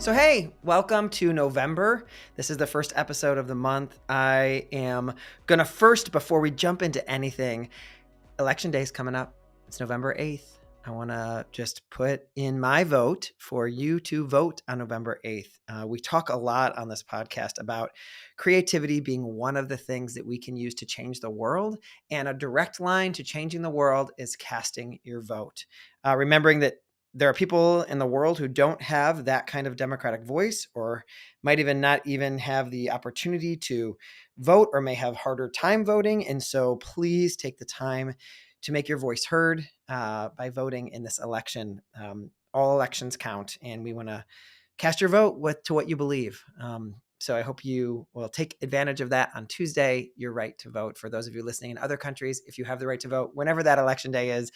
So, hey, welcome to November. This is the first episode of the month. I am going to first, before we jump into anything, Election Day is coming up. It's November 8th. I want to just put in my vote for you to vote on November 8th. We talk a lot on this podcast about creativity being one of the things that we can use to change the world. And a direct line to changing the world is casting your vote. Remembering that there are people in the world who don't have that kind of democratic voice, or might even not even have the opportunity to vote, or may have harder time voting. And so please take the time to make your voice heard by voting in this election. All elections count, and we want to cast your vote to what you believe. So I hope you will take advantage of that on Tuesday, your right to vote. For those of you listening in other countries, if you have the right to vote, whenever that election day is,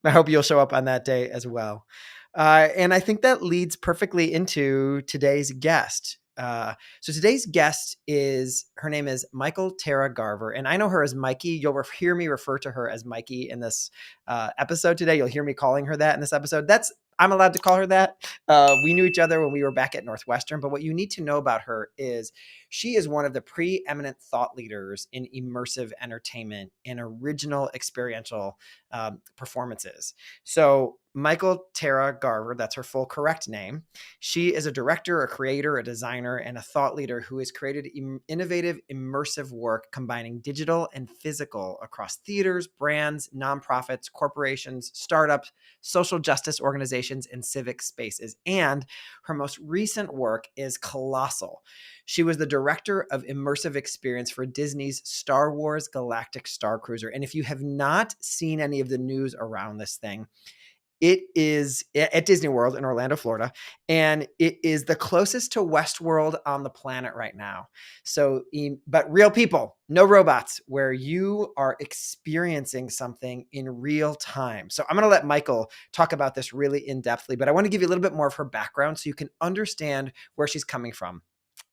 I hope you'll show up on that day as well. And I think that leads perfectly into today's guest. So today's guest her name is Mikhael Tara Garver, and I know her as Mikey. You'll hear me refer to her as Mikey in this episode today. You'll hear me calling her that in this episode. I'm allowed to call her that. We knew each other when we were back at Northwestern, but what you need to know about her is she is one of the pre-eminent thought leaders in immersive entertainment and original experiential performances. So Mikhael Tara Garver, that's her full correct name. She is a director, a creator, a designer, and a thought leader who has created innovative, immersive work combining digital and physical across theaters, brands, nonprofits, corporations, startups, social justice organizations, and civic spaces. And her most recent work is colossal. She was the Director of Immersive Experience for Disney's Star Wars Galactic Starcruiser. And if you have not seen any of the news around this thing, it is at Disney World in Orlando, Florida, and it is the closest to Westworld on the planet right now. So, but real people, no robots, where you are experiencing something in real time. So I'm going to let Mikhael talk about this really in-depthly, but I want to give you a little bit more of her background so you can understand where she's coming from.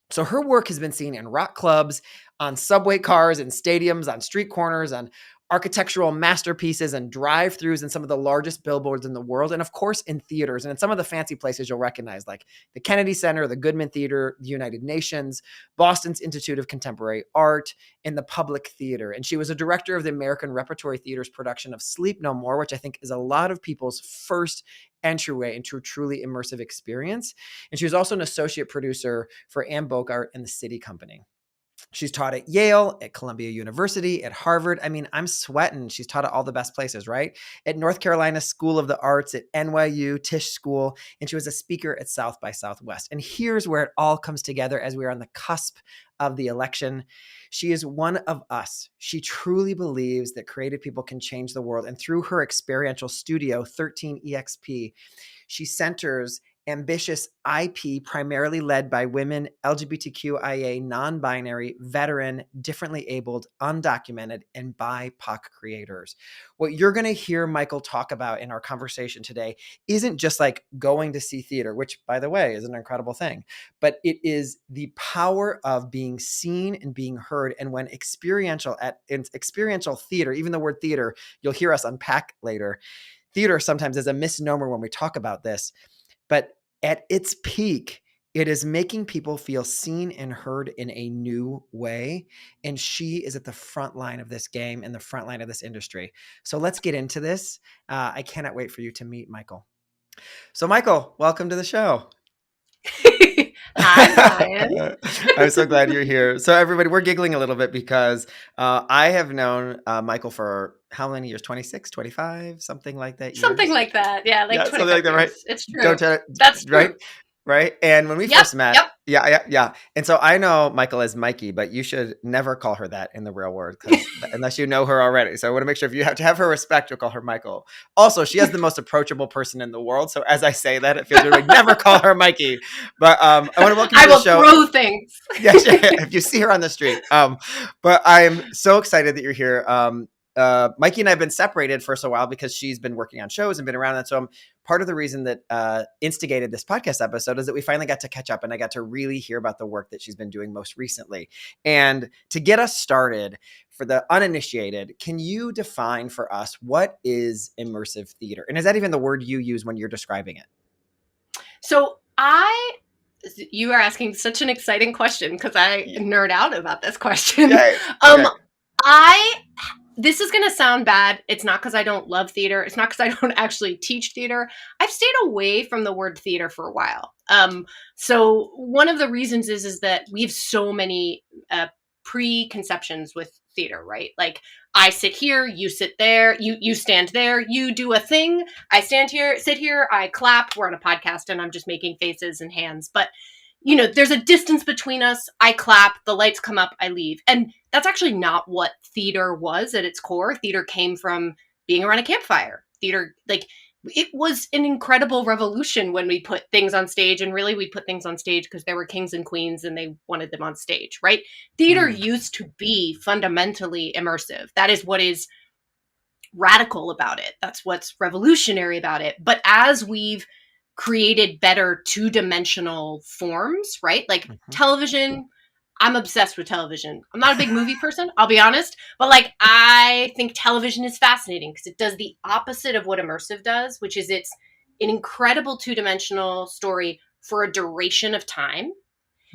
So her work has been seen in rock clubs, on subway cars, in stadiums, on street corners, on architectural masterpieces and drive-thrus in some of the largest billboards in the world, and of course in theaters and in some of the fancy places you'll recognize, like the Kennedy Center, the Goodman Theater, the United Nations, Boston's Institute of Contemporary Art, and the Public Theater. And she was a director of the American Repertory Theater's production of Sleep No More, which I think is a lot of people's first entryway into a truly immersive experience. And she was also an associate producer for Anne Bogart and the City Company. She's taught at Yale, at Columbia University, at Harvard. I mean, I'm sweating. She's taught at all the best places, right? At North Carolina School of the Arts, at NYU, Tisch School, and she was a speaker at South by Southwest. And here's where it all comes together as we are on the cusp of the election. She is one of us. She truly believes that creative people can change the world. And through her experiential studio, 13EXP, she centers ambitious IP primarily led by women, LGBTQIA, non-binary, veteran, differently abled, undocumented, and BIPOC creators. What you're going to hear Mikhael talk about in our conversation today isn't just like going to see theater, which, by the way, is an incredible thing, but it is the power of being seen and being heard. And when experiential theater, even the word theater, you'll hear us unpack later, theater sometimes is a misnomer when we talk about this. But at its peak, it is making people feel seen and heard in a new way. And she is at the front line of this game and the front line of this industry. So let's get into this. I cannot wait for you to meet Mikhael. So Mikhael, welcome to the show. Hi, Brian. I'm so glad you're here. So everybody, we're giggling a little bit because I have known Mikhael for how many years? 26, 25, something like that. Something like that. Yeah, like 25 something like that, right? years. It's true. Don't tell it, That's true. right? Right. And when we first met, Yep. Yeah. And so I know Mikhael as Mikey, but you should never call her that in the real world unless you know her already. So I want to make sure if you have to have her respect, you'll call her Mikhael. Also, she has the most approachable person in the world. So as I say that, it feels like never call her Mikey. But I want to welcome you to the show. I will throw things. Yeah, if you see her on the street. But I'm so excited that you're here. Mikey and I have been separated for a while because she's been working on shows and been around. And so part of the reason that instigated this podcast episode is that we finally got to catch up and I got to really hear about the work that she's been doing most recently. And to get us started, for the uninitiated, can you define for us what is immersive theater? And is that even the word you use when you're describing it? So I You are asking such an exciting question because I nerd out about this question. Okay. This is going to sound bad. It's not because I don't love theater. It's not because I don't actually teach theater. I've stayed away from the word theater for a while. So one of the reasons is that we have so many preconceptions with theater, right? Like I sit here, you sit there, you stand there, you do a thing. I stand here, sit here, I clap. We're on a podcast and I'm just making faces and hands. But there's a distance between us. I clap, the lights come up, I leave. And that's actually not what theater was at its core. Theater came from being around a campfire. Theater, like, it was an incredible revolution when we put things on stage. And really, we put things on stage because there were kings and queens and they wanted them on stage, right? Theater used to be fundamentally immersive. That is what is radical about it. That's what's revolutionary about it. But as we've created better two-dimensional forms, right? Like television, I'm obsessed with television. I'm not a big movie person, I'll be honest, but like I think television is fascinating because it does the opposite of what immersive does, which is it's an incredible two-dimensional story for a duration of time.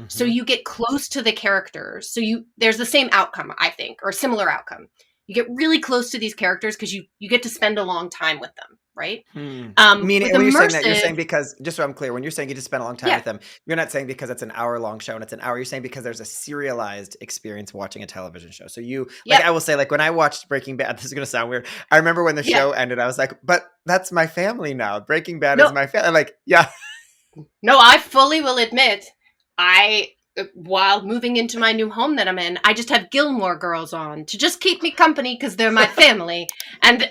So you get close to the characters. So there's the same outcome, I think, or similar outcome. You get really close to these characters because you get to spend a long time with them, right? Meaning, when you're saying that, you're saying because, just so I'm clear, when you're saying you just spend a long time with them, you're not saying because it's an hour-long show and it's an hour. You're saying because there's a serialized experience watching a television show. So I will say, like when I watched Breaking Bad, this is going to sound weird. I remember when the show ended, I was like, but that's my family now. Breaking Bad is my family. Like, yeah. No, I fully will admit, while moving into my new home that I'm in, I just have Gilmore Girls on to just keep me company because they're my family. and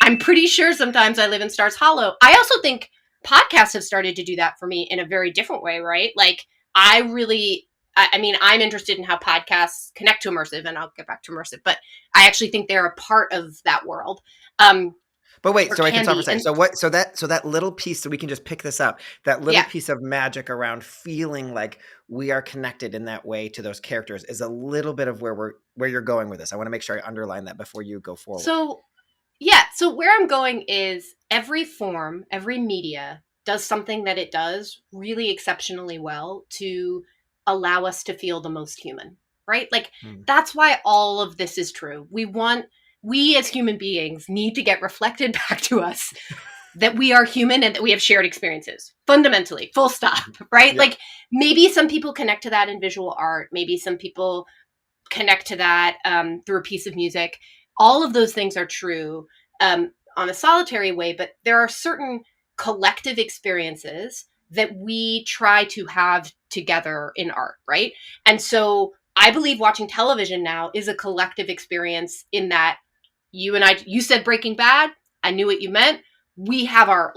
I'm pretty sure sometimes I live in Stars Hollow. I also think podcasts have started to do that for me in a very different way, right? Like I'm interested in how podcasts connect to immersive, and I'll get back to immersive, but I actually think they're a part of that world. But wait, so I can stop for a second. So that little piece, so we can just pick this up, that little piece of magic around feeling like we are connected in that way to those characters is a little bit of where you're going with this. I want to make sure I underline that before you go forward. So where I'm going is every form, every media does something that it does really exceptionally well to allow us to feel the most human, right? Like that's why all of this is true. We as human beings need to get reflected back to us that we are human and that we have shared experiences, fundamentally, full stop, right? Yeah. Like maybe some people connect to that in visual art. Maybe some people connect to that through a piece of music. All of those things are true on a solitary way, but there are certain collective experiences that we try to have together in art, right? And so I believe watching television now is a collective experience in that you said Breaking Bad. I knew what you meant. We have our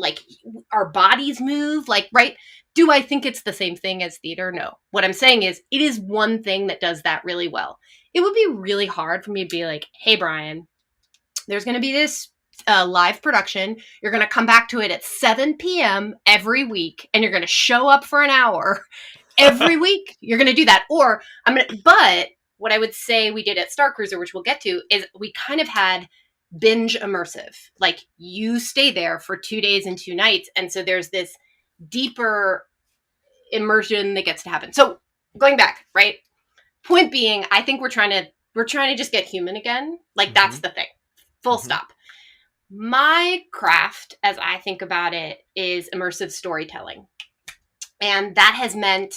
bodies move, like, right? Do I think it's the same thing as theater? No. What I'm saying is it is one thing that does that really well. It would be really hard for me to be like, hey, Brian, there's going to be this live production. You're going to come back to it at 7 p.m. every week, and you're going to show up for an hour every week. You're going to do that. But what I would say we did at Starcruiser, which we'll get to, is we kind of had binge immersive. Like you stay there for 2 days and 2 nights. And so there's this deeper immersion that gets to happen. So going back, right? Point being, I think we're trying to just get human again. Like that's the thing. Full stop. My craft, as I think about it, is immersive storytelling. And that has meant,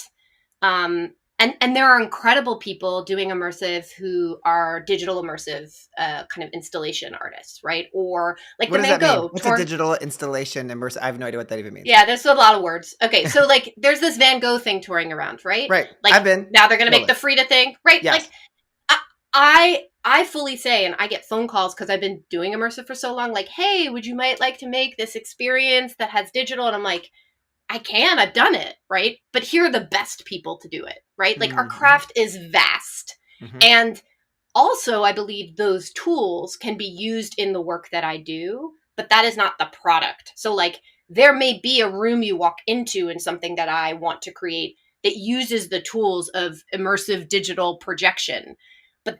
and there are incredible people doing immersive who are digital immersive kind of installation artists, right? Or like what the Van Gogh. What's a digital installation immersive? I have no idea what that even means. Yeah, there's a lot of words. Okay, so like there's this Van Gogh thing touring around, right? Right. Like I've been. Now they're going to make the Frida thing, right? Yes. Like I fully say, and I get phone calls because I've been doing immersive for so long, like, hey, would you might like to make this experience that has digital? And I'm like, I've done it, right? But here are the best people to do it, right? Like our craft is vast. And also I believe those tools can be used in the work that I do, but that is not the product. So like there may be a room you walk into in something that I want to create that uses the tools of immersive digital projection, but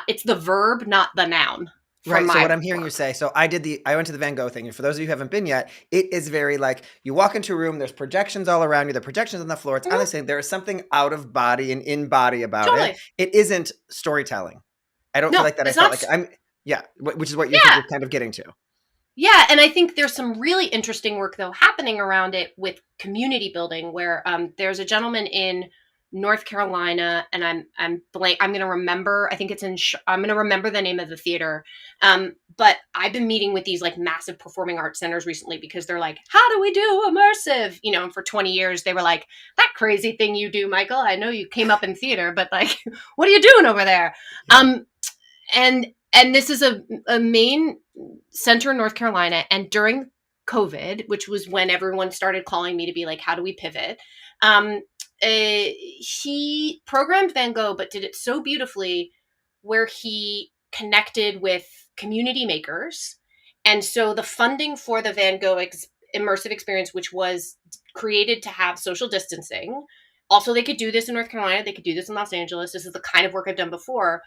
it's the verb, not the noun. from Right. So what my I'm hearing you work. say, so I went to the Van Gogh thing. And for those of you who haven't been yet, it is very like you walk into a room, there's projections all around you, the projections on the floor. It's Mhm, honestly, there is something out of body and in body about it. totally. It isn't storytelling. I don't feel No, like that. I it's felt not. like yeah, which is what you think Yeah, you're kind of getting to. yeah, and I think there's some really interesting work though happening around it with community building, where there's a gentleman in North Carolina, and I'm blank. I'm gonna remember. I think it's in. I'm gonna remember the name of the theater. But I've been meeting with these like massive performing arts centers recently because they're like, how do we do immersive? You know, and for 20 years they were like, that crazy thing you do, Michael. I know you came up in theater, but like, what are you doing over there? Yeah. And this is a main center in North Carolina. And during COVID, which was when everyone started calling me to be like, how do we pivot? Um, he programmed Van Gogh, but did it so beautifully where he connected with community makers. And so the funding for the Van Gogh immersive experience, which was created to have social distancing, also they could do this in North Carolina, they could do this in Los Angeles. This is the kind of work I've done before.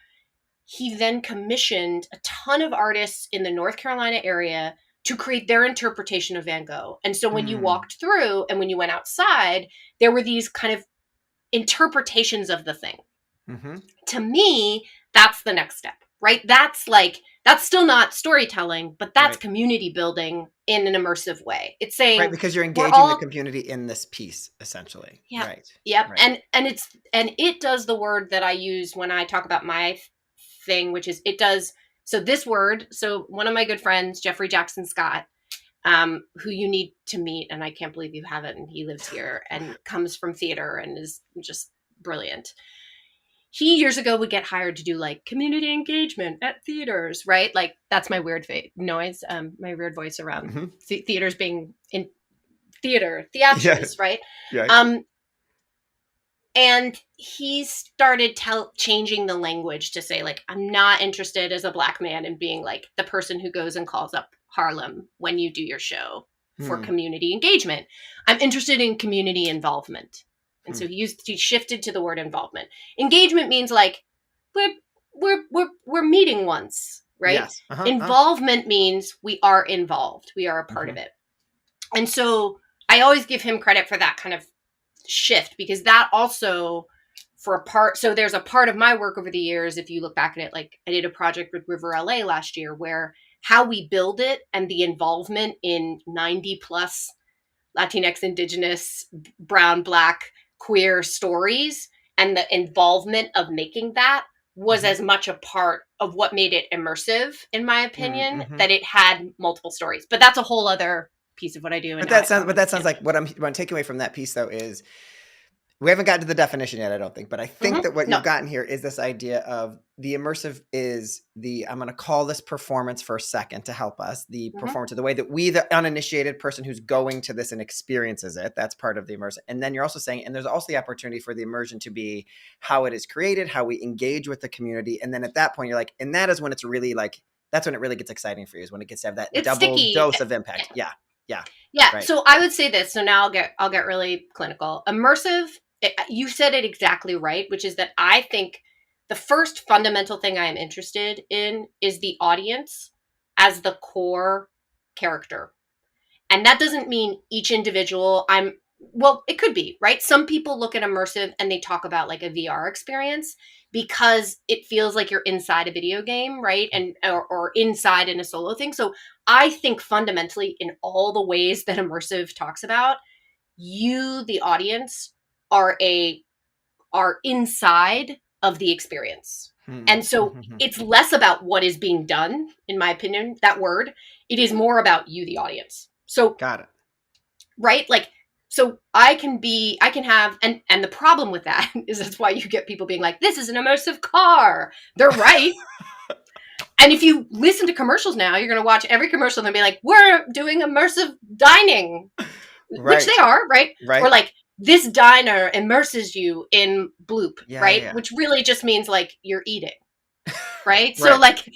He then commissioned a ton of artists in the North Carolina area to create their interpretation of Van Gogh. And so when you Mm. walked through and when you went outside, there were these kind of interpretations of the thing. Mm-hmm. To me, that's the next step, right? That's like, that's still not storytelling, but that's Right. community building in an immersive way. It's Right. saying Because you're we're engaging the all, community in this piece, essentially. yeah, Right. yep. Right. And it does the word that I use when I talk about my thing, which is it does. So this word, so one of my good friends, Jeffrey Jackson Scott, who you need to meet, and I can't believe you haven't, and he lives here and comes from theater and is just brilliant. He years ago would get hired to do like community engagement at theaters, right? Like that's my weird noise, my weird voice around Mm-hmm. theaters being in theater, Yeah. theatres, right? Yeah. Um, and he started changing the language to say like, I'm not interested as a black man in being like the person who goes and calls up Harlem when you do your show for Hmm. community engagement. I'm interested in community involvement. And Hmm. so he shifted to the word involvement. Engagement means like we're meeting once, right? Yes. Uh-huh. Involvement means we are involved, we are a part Mm-hmm. of it. And so I always give him credit for that kind of shift, because that also for a part, so there's a part of my work over the years, if you look back at it, like I did a project with River LA last year where how we build it and the involvement in 90 plus Latinx, Indigenous, brown, black, queer stories, and the involvement of making that was Mm-hmm. as much a part of what made it immersive, in my opinion, Mm-hmm. that it had multiple stories. But that's a whole other piece of what I do and But how I that yeah. sounds like what I'm taking away from that piece though is we haven't gotten to the definition yet, I don't think, but I think that what No. you've gotten here is this idea of the immersive is I'm going to call this performance for a second to help us. The Mm-hmm. performance, the way that we, the uninitiated person who's going to this and experiences it, that's part of the immersive. And then you're also saying, and there's also the opportunity for the immersion to be how it is created, how we engage with the community. And then at that point, you're like, and that is when it's really like, that's when it really gets exciting for you, is when it gets to have that It's double sticky. dose of impact. Yeah. Yeah. Yeah. Right. So I would say this. So now I'll get really clinical. Immersive. You said it exactly right, which is that I think the first fundamental thing I am interested in is the audience as the core character. And that doesn't mean each individual well, it could be, right? Some people look at immersive and they talk about like a VR experience because it feels like you're inside a video game, right? And or inside in a solo thing. So I think fundamentally in all the ways that immersive talks about, you, the audience, are inside of the experience. And so Mm-hmm. it's less about what is being done, in my opinion, that word. It is more about you, the audience. So, Got it. right? Like, so I can have, and the problem with that is that's why you get people being like, this is an immersive car. They're right. And if you listen to commercials now, you're going to watch every commercial and be like, we're doing immersive dining, which Right. they are, right? Right. Or like, this diner immerses you in bloop, Yeah. right? Yeah. Which really just means like you're eating, right? So Right. like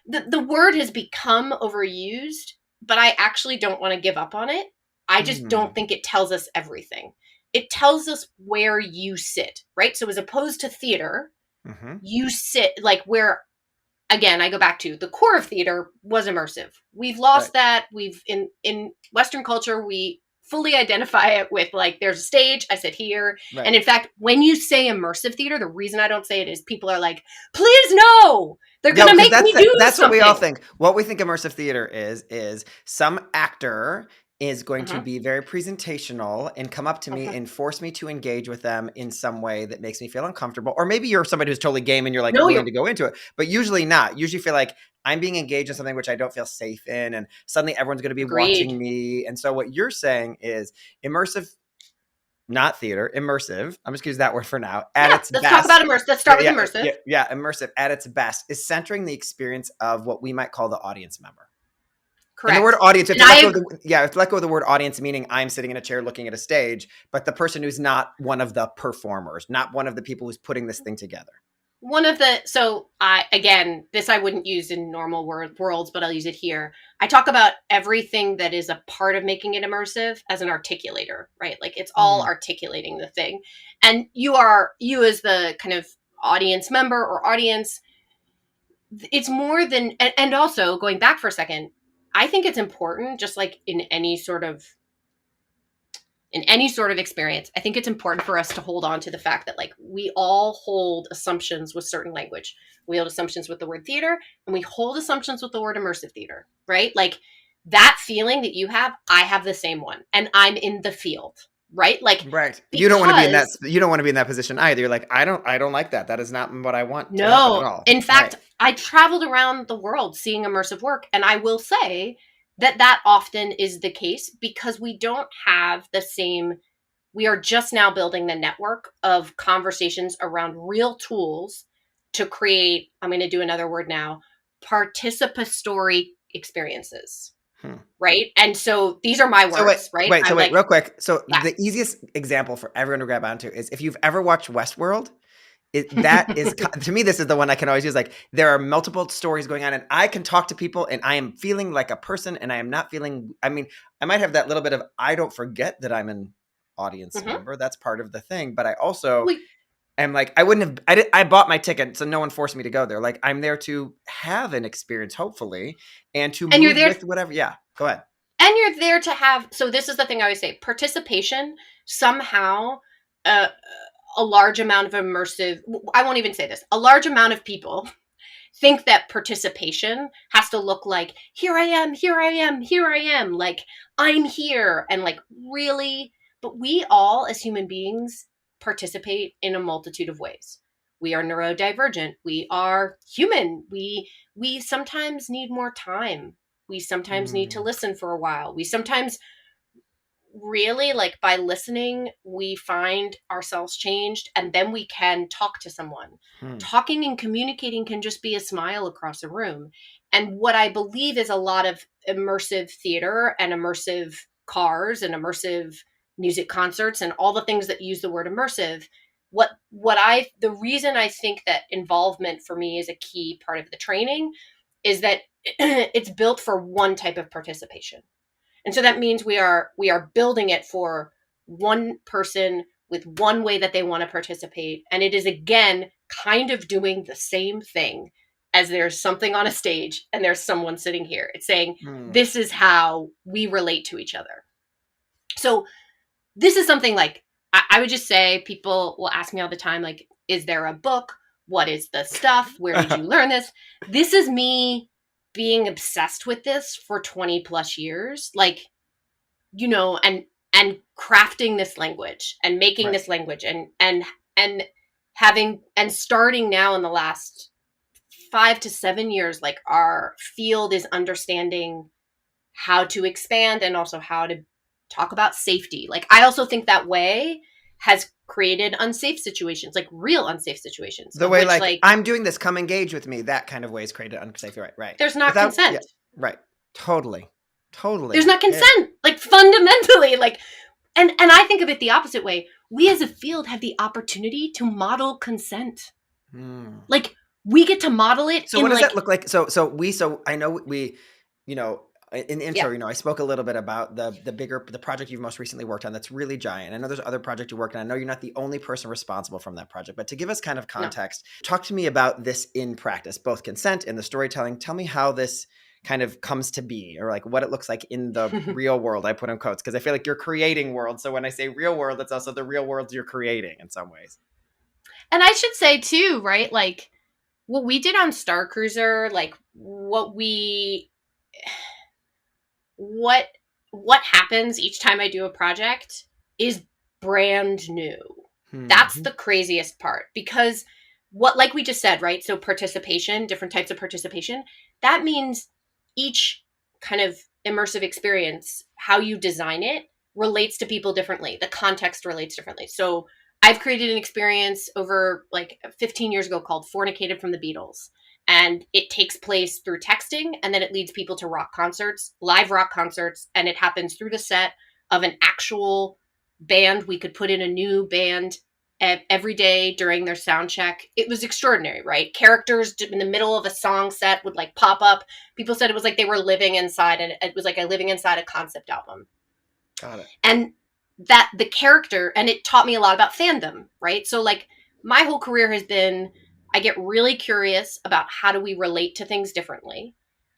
the word has become overused, but I actually don't want to give up on it. I just Hmm. don't think it tells us everything. It tells us where you sit, right? So as opposed to theater, Mm-hmm. you sit like where again, I go back to the core of theater was immersive. We've lost that. We've in Western culture, we fully identify it with like, there's a stage, I sit here. Right. And in fact, when you say immersive theater, the reason I don't say it is people are like, please no, they're going to make me do that's something. What we all think. What we think immersive theater is some actor is going to be very presentational and come up to me and force me to engage with them in some way that makes me feel uncomfortable. Or maybe you're somebody who's totally game and you're like willing to go into it, but usually not. Usually feel like I'm being engaged in something which I don't feel safe in, and suddenly everyone's going to be watching me. And so what you're saying is immersive, not theater, immersive. I'm just going to use that word for now. Let's talk about immersive. Let's start with immersive. Immersive at its best is centering the experience of what we might call the audience member. Correct. And the word audience, if you let go of the word audience, meaning I'm sitting in a chair looking at a stage, but the person who's not one of the performers, not one of the people who's putting this thing together. This I wouldn't use in normal worlds, but I'll use it here. I talk about everything that is a part of making it immersive as an articulator, right? Like it's all articulating the thing. And you as the kind of audience member or audience, it's more than, and also going back for a second, I think it's important, just like in any sort of experience, I think it's important for us to hold on to the fact that like we all hold assumptions with certain language. We hold assumptions with the word theater, and we hold assumptions with the word immersive theater, right? Like that feeling that you have, I have the same one, and I'm in the field, right? Like, right. You don't want to be in that. You don't want to be in that position either. You're like, I don't like that. That is not what I want. To happen at all. In fact, I traveled around the world seeing immersive work, and I will say that often is the case because we don't have the same. We are just now building the network of conversations around real tools to create. I'm going to do another word now: participatory experiences. Right. And so these are my words, right? Wait, real quick. So the easiest example for everyone to grab onto is if you've ever watched Westworld, that is, to me, this is the one I can always use. Like there are multiple stories going on and I can talk to people and I am feeling like a person and I am not feeling, I mean, I might have that little bit of, I don't forget that I'm an audience member. That's part of the thing. But I also am like, I bought my ticket, so no one forced me to go there. Like I'm there to have an experience, hopefully, and to move with whatever. Yeah, go ahead. And you're there to have, so this is the thing I always say, participation somehow, a large amount of immersive, I won't even say this, a large amount of people think that participation has to look like, here I am, here I am, here I am, like I'm here. And like really, but we all as human beings participate in a multitude of ways. We are neurodivergent. We are human. We sometimes need more time. We sometimes need to listen for a while. We sometimes really, like by listening, we find ourselves changed and then we can talk to someone. Talking and communicating can just be a smile across a room. And what I believe is a lot of immersive theater and immersive cars and immersive music concerts and all the things that use the word immersive, the reason I think that involvement for me is a key part of the training is that it's built for one type of participation. And so that means we are building it for one person with one way that they want to participate. And it is, again, kind of doing the same thing as there's something on a stage and there's someone sitting here. It's saying, this is how we relate to each other. So this is something like, I would just say, people will ask me all the time, like, is there a book? What is the stuff? Where did you learn this? This is me being obsessed with this for 20 plus years, like, you know, and crafting this language and making this language and having, and starting now in the last 5 to 7 years, like our field is understanding how to expand and also how to talk about safety. Like, I also think that way has created unsafe situations, like real unsafe situations. The way, like I'm doing this, come engage with me. That kind of way is created unsafe. Right. There's not consent. Yeah, right. Totally. There's not consent, like fundamentally, like, and I think of it the opposite way. We as a field have the opportunity to model consent. Like we get to model it. So what does that look like? So I know we, you know, In the Yeah. intro, I spoke a little bit about the project you've most recently worked on that's really giant. I know there's other projects you work on. I know you're not the only person responsible from that project, but to give us kind of No. context, talk to me about this in practice, both consent and the storytelling. Tell me how this kind of comes to be, or like what it looks like in the real world. I put in quotes because I feel like you're creating world. So when I say real world, it's also the real worlds you're creating in some ways. And I should say too, right? Like what we did on Starcruiser, like what what happens each time I do a project is brand new. That's Mm-hmm. the craziest part because what, like we just said, right? So participation, different types of participation, that means each kind of immersive experience, how you design it relates to people differently. The context relates differently. So I've created an experience over like 15 years ago called Fornicated from the Beatles. And it takes place through texting, and then it leads people to rock concerts, live rock concerts, and it happens through the set of an actual band. We could put in a new band every day during their sound check. It was extraordinary, right? Characters in the middle of a song set would like pop up. People said it was like they were living inside, and it was like living inside a concept album. Got it. And that the character, and it taught me a lot about fandom, right? So like my whole career has been, I get really curious about how do we relate to things differently.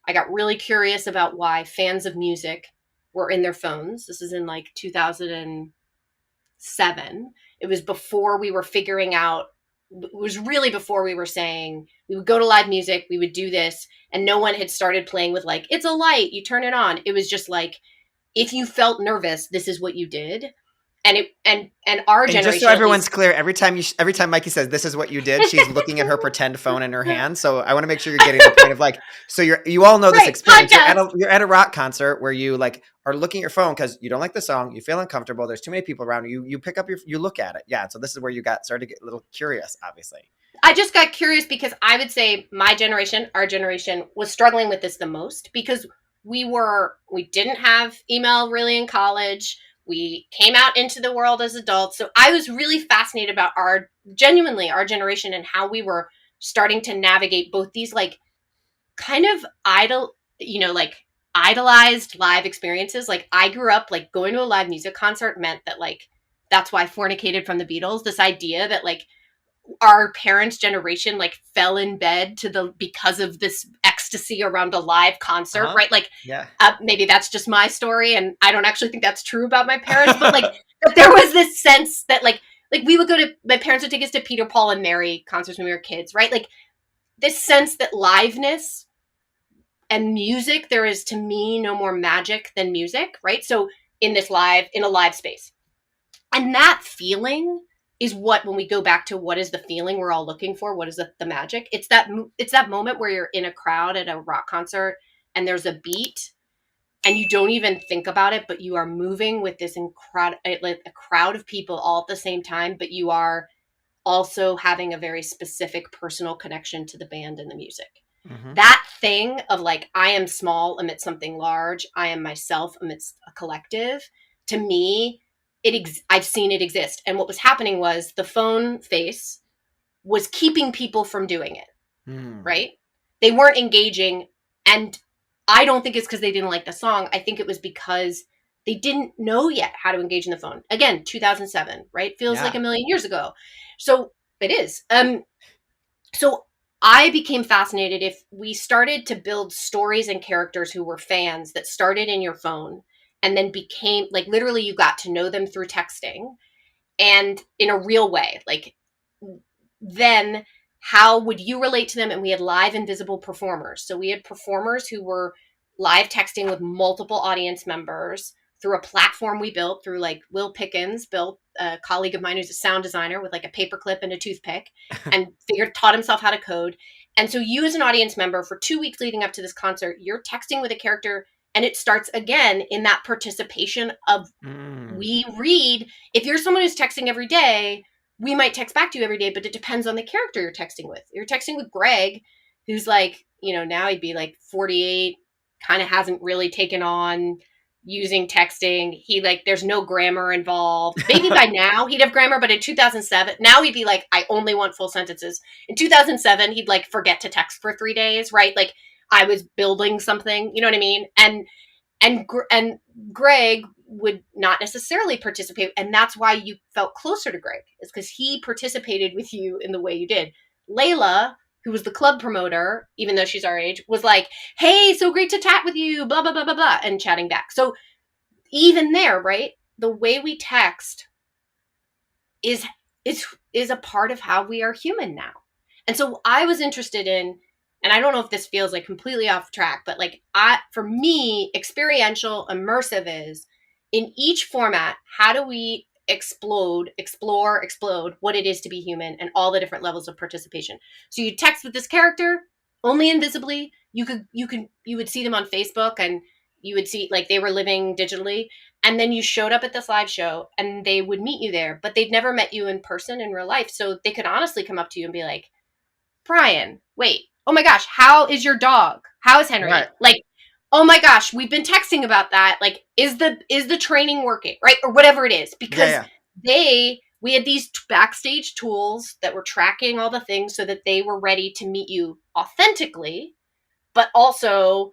I got really curious about why fans of music were in their phones. This is in like 2007. It was before we were figuring out, it was really before we were saying we would go to live music, we would do this, and no one had started playing with like, it's a light, you turn it on. It was just like, if you felt nervous, this is what you did. And it and our And just so generation, at everyone's least, clear, every time Mikey says this is what you did, she's looking at her pretend phone in her hand. So I want to make sure you're getting the point of like, so you all know this right, experience. podcast. You're at a rock concert where you like are looking at your phone because you don't like the song, you feel uncomfortable. There's too many people around you. You pick up you look at it. Yeah. So this is where you started to get a little curious, obviously. I just got curious because I would say my generation, our generation, was struggling with this the most because we didn't have email really in college. We came out into the world as adults. So I was really fascinated about genuinely our generation and how we were starting to navigate both these like kind of like idolized live experiences. Like I grew up like going to a live music concert meant that like that's why Fornicated from the Beatles, this idea that like our parents' generation like fell in bed because of this ecstasy around a live concert, right? Like, yeah, maybe that's just my story, and I don't actually think that's true about my parents. But like, but there was this sense that like we would go to, my parents would take us to Peter, Paul, and Mary concerts when we were kids, right? Like this sense that liveness and music, there is to me no more magic than music, right? So in a live space, and that feeling is what, when we go back to what is the feeling we're all looking for, what is the magic, it's that moment where you're in a crowd at a rock concert and there's a beat and you don't even think about it, but you are moving with this like a crowd of people all at the same time, but you are also having a very specific personal connection to the band and the music. mm-hmm. That thing of like, I am small amidst something large, I am myself amidst a collective, to me, I've seen it exist. And what was happening was the phone face was keeping people from doing it, right? They weren't engaging. And I don't think it's because they didn't like the song. I think it was because they didn't know yet how to engage in the phone. Again, 2007, right? Feels like a million years ago. So it is. So I became fascinated if we started to build stories and characters who were fans that started in your phone and then became like, literally you got to know them through texting and in a real way. Like, then how would you relate to them? And we had live invisible performers. So we had performers who were live texting with multiple audience members through a platform we built through, like, Will Pickens built, a colleague of mine who's a sound designer, with like a paperclip and a toothpick, and taught himself how to code. And so you as an audience member for 2 weeks leading up to this concert, you're texting with a character, and it starts again in that participation of we read. If you're someone who's texting every day, we might text back to you every day, but it depends on the character you're texting with. You're texting with Greg, who's like, now he'd be like 48, kind of hasn't really taken on using texting. He like, there's no grammar involved. Maybe by now he'd have grammar, but in 2007, now he'd be like, I only want full sentences. In 2007, he'd like forget to text for 3 days, right? Like, I was building something, you know what I mean? And Greg would not necessarily participate, and that's why you felt closer to Greg, is because he participated with you in the way you did. Layla, who was the club promoter, even though she's our age, was like, hey, so great to chat with you, blah, blah, blah, blah, blah, and chatting back. So even there, right, the way we text is is a part of how we are human now. And so I was interested in, and I don't know if this feels like completely off track, but like for me, experiential immersive is in each format, how do we explode what it is to be human and all the different levels of participation. So you text with this character only invisibly. You would see them on Facebook, and you would see like they were living digitally, and then you showed up at this live show and they would meet you there, but they'd never met you in person in real life. So they could honestly come up to you and be like, Brian, wait, oh my gosh, how is your dog? How is Henry? Right. Like, oh my gosh, we've been texting about that. Like, is the training working? Right? Or whatever it is. Because we had these backstage tools that were tracking all the things so that they were ready to meet you authentically, but also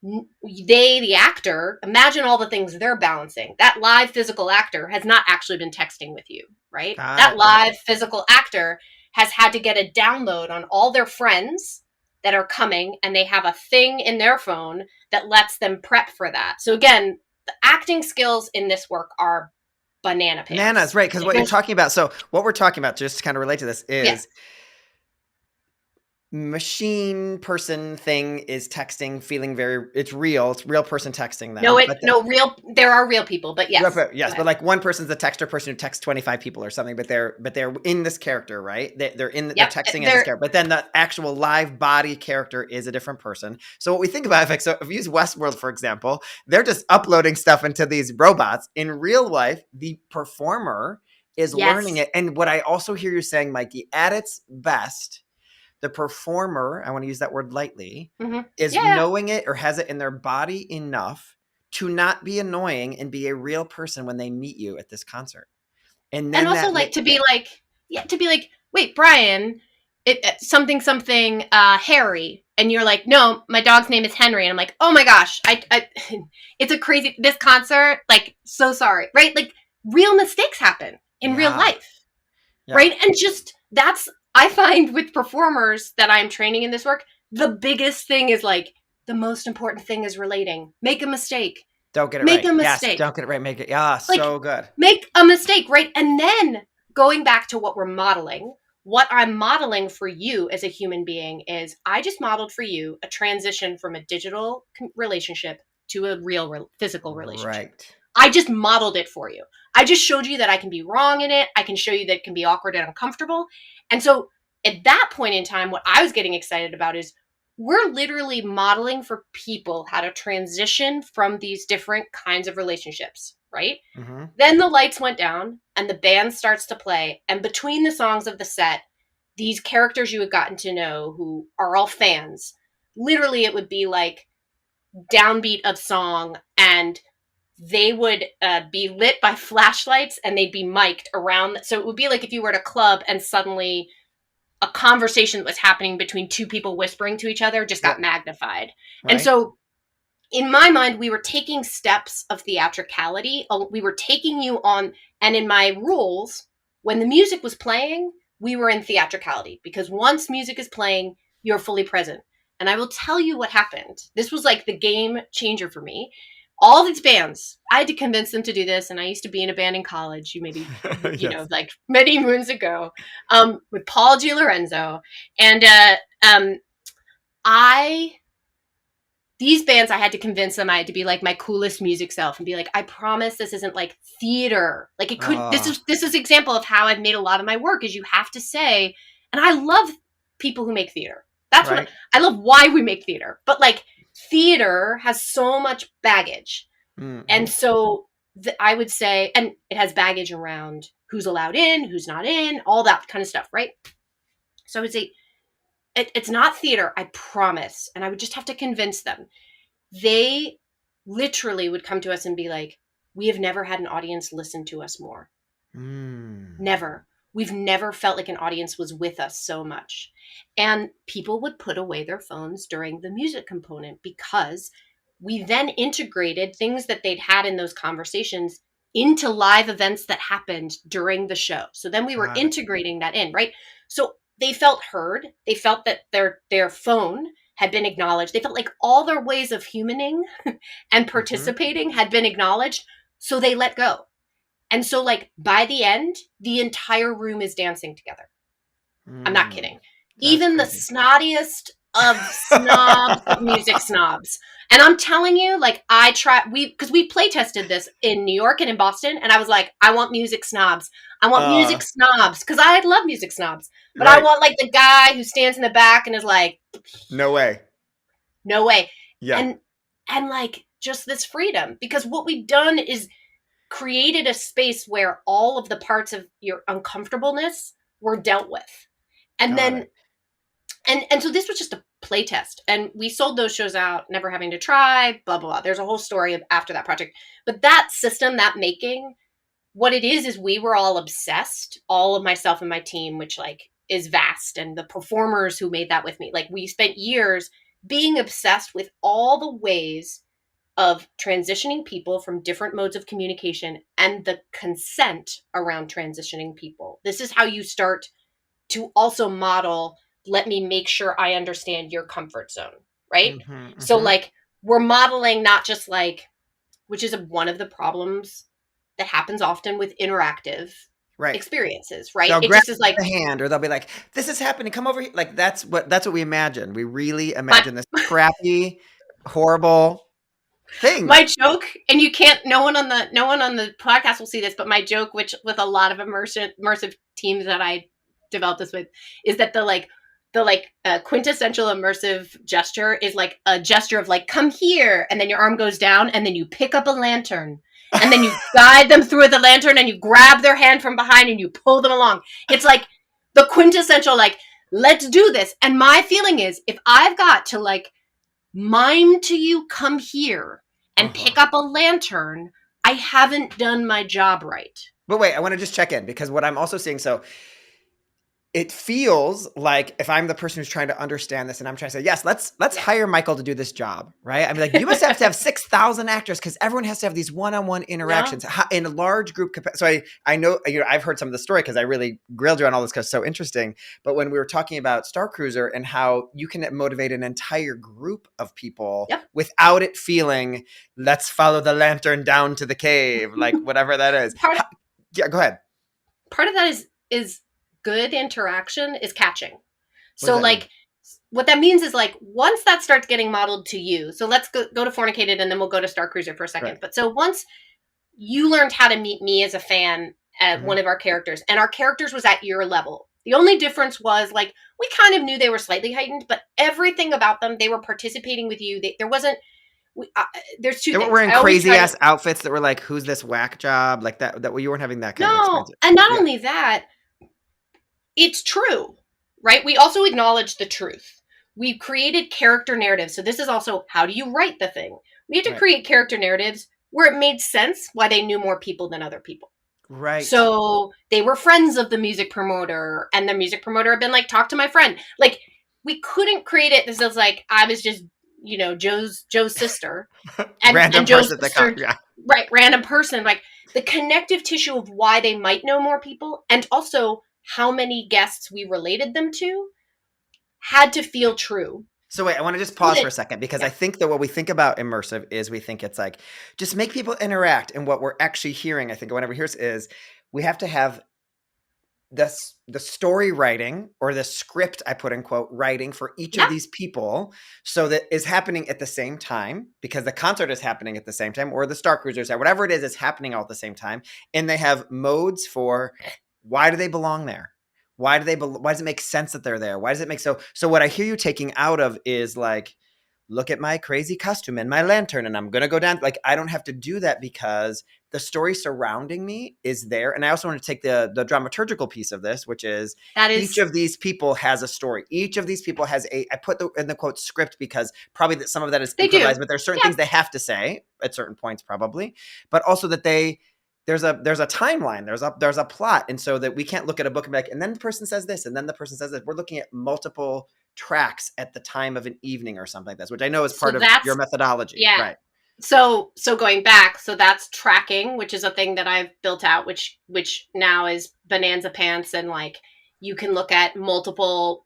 the actor, imagine all the things they're balancing. That live physical actor has not actually been texting with you, right? That live physical actor has had to get a download on all their friends that are coming, and they have a thing in their phone that lets them prep for that. So again, the acting skills in this work are bananas, right? Because what you're talking about, so what we're talking about, just to kind of relate to this, is machine person thing is texting, feeling it's real person texting them. There are real people, but yes. But like one person's a texter person who texts 25 people or something, but they're in this character, right? They're texting as this character, but then the actual live body character is a different person. So what we think about, if you use Westworld, for example, they're just uploading stuff into these robots. In real life, the performer is learning it. And what I also hear you saying, Mikey, at its best, the performer, I want to use that word lightly, is knowing it or has it in their body enough to not be annoying and be a real person when they meet you at this concert. And then also to be like, wait, Brian, something, Harry. And you're like, no, my dog's name is Henry. And I'm like, oh my gosh, it's a crazy, this concert, like, so sorry, right? Like real mistakes happen in real life, right? And just, I find with performers that I'm training in this work, the biggest thing is like, the most important thing is relating. Make a mistake. Don't get it right. Make a mistake. Yes, don't get it right. Make it. Yeah, so good. Make a mistake, right? And then going back to what we're modeling, what I'm modeling for you as a human being is I just modeled for you a transition from a digital relationship to a real physical relationship. Right. I just modeled it for you. I just showed you that I can be wrong in it. I can show you that it can be awkward and uncomfortable. And so at that point in time, what I was getting excited about is we're literally modeling for people how to transition from these different kinds of relationships, right? Mm-hmm. Then the lights went down and the band starts to play. And between the songs of the set, these characters you had gotten to know who are all fans, literally it would be like downbeat of song, and they would be lit by flashlights and they'd be mic'd around. So it would be like if you were at a club and suddenly a conversation that was happening between two people whispering to each other just got magnified. Right. And so in my mind, we were taking steps of theatricality. We were taking you on, and in my rules, when the music was playing, we were in theatricality, because once music is playing, you're fully present. And I will tell you what happened. This was like the game changer for me. All these bands, I had to convince them to do this. And I used to be in a band in college, like many moons ago, with Paul DiLorenzo. And these bands, I had to convince them I had to be like my coolest music self and be like, I promise this isn't like theater. Like it could, this is example of how I've made a lot of my work, is you have to say, and I love people who make theater. That's right. I love why we make theater, but like, theater has so much baggage. Mm-hmm. And so I would say, and it has baggage around who's allowed in, who's not in, all that kind of stuff, right? So I would say, it's not theater, I promise. And I would just have to convince them. They literally would come to us and be like, we have never had an audience listen to us more. Never. we've never felt like an audience was with us so much. And people would put away their phones during the music component because we then integrated things that they'd had in those conversations into live events that happened during the show. So then we were Got it. integrating that in, right? So they felt heard. They felt that their phone had been acknowledged. They felt like all their ways of humaning and participating had been acknowledged. So they let go. And so, like, by the end, the entire room is dancing together. I'm not kidding. Even crazy. the snottiest of snobs of music snobs. And I'm telling you, like, because we play tested this in New York and in Boston, and I was like, I want music snobs. I want music snobs, because I love music snobs. But I want, like, the guy who stands in the back and is like, no way. No way. Yeah. And like, just this freedom. Because what we've done is created a space where all of the parts of your uncomfortableness were dealt with. And so this was just a play test. And we sold those shows out, never having to try, blah, blah, blah. There's a whole story after that project. But that system, that making, what it is we were all obsessed, all of myself and my team, which like is vast. And the performers who made that with me, like we spent years being obsessed with all the ways of transitioning people from different modes of communication and the consent around transitioning people. This is how you start to also model, let me make sure I understand your comfort zone, right? So like we're modeling not just like, which is one of the problems that happens often with interactive experiences, right? They'll it grab just is like the hand, or they'll be like, this is happening, come over here. Like that's what we imagine. We really imagine this crappy, horrible thing. My joke, and you can't, no one on the podcast will see this, but my joke, which with a lot of immersive teams that I developed this with, is that the quintessential immersive gesture is like a gesture of like, come here, and then your arm goes down, and then you pick up a lantern, and then you guide them through the lantern, and you grab their hand from behind, and you pull them along. It's like the quintessential, like, let's do this. And my feeling is, if I've got to like mime to you, come here, and pick up a lantern, I haven't done my job right. But wait, I want to just check in, because what I'm also seeing, so it feels like if I'm the person who's trying to understand this and I'm trying to say, yes, let's hire Michael to do this job, right? I'm like, you must have to have 6,000 actors because everyone has to have these one-on-one interactions in a large group. So I know, I've heard some of the story because I really grilled you on all this because it's so interesting. But when we were talking about Starcruiser and how you can motivate an entire group of people without it feeling, let's follow the lantern down to the cave, like whatever that is. Yeah, go ahead. Part of that is good interaction is catching. So like what that means is like once that starts getting modeled to you, so let's go to Fornicated and then we'll go to Starcruiser for a second. Right. But so once you learned how to meet me as a fan at one of our characters, and our characters was at your level. The only difference was like we kind of knew they were slightly heightened, but everything about them, they were participating with you. There wasn't there's two. They were wearing crazy ass outfits that were like, "Who's this whack job?" Like that you weren't having that kind of experience. And not only that, it's true, right? We also acknowledge the truth. We've created character narratives. So this is also, how do you write the thing? We had to create character narratives where it made sense why they knew more people than other people. Right. So they were friends of the music promoter, and the music promoter had been like, talk to my friend. Like, we couldn't create it. This is like, I was just, Joe's sister. And Joe's sister. Right. Random person. Like the connective tissue of why they might know more people, and also how many guests we related them to, had to feel true. So wait, I want to just pause for a second, because I think that what we think about immersive is we think it's like, just make people interact. And what we're actually hearing, I think whenever we hear is we have to have the story writing, or the script, I put in quote, writing for each of these people, so that is happening at the same time, because the concert is happening at the same time, or the Starcruisers, or whatever it is happening all at the same time. And they have modes for, why do they belong there? Why does it make sense that they're there? Why does it make so what I hear you taking out of is like, look at my crazy costume and my lantern, and I'm going to go down. Like, I don't have to do that because the story surrounding me is there. And I also want to take the dramaturgical piece of this, which is each of these people has a story. Each of these people has I put in the quote script, because probably some of that is improvised, but there's certain things they have to say at certain points probably, but also that they there's a timeline, there's a plot, and so that we can't look at a book and be like, and then the person says this, and then the person says that. We're looking at multiple tracks at the time of an evening or something like that, which I know is part of your methodology. Yeah. Right. So going back, so that's tracking, which is a thing that I've built out, which now is bonanza pants, and like you can look at multiple.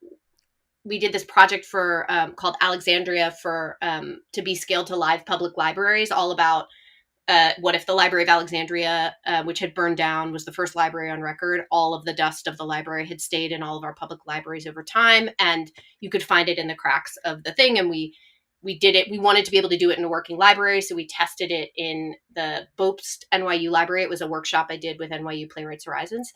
We did this project for called Alexandria for to be scaled to live public libraries, all about what if the Library of Alexandria, which had burned down, was the first library on record. All of the dust of the library had stayed in all of our public libraries over time, and you could find it in the cracks of the thing. And we did it. We wanted to be able to do it in a working library, so we tested it in the Bopst NYU library. It was a workshop I did with NYU Playwrights Horizons,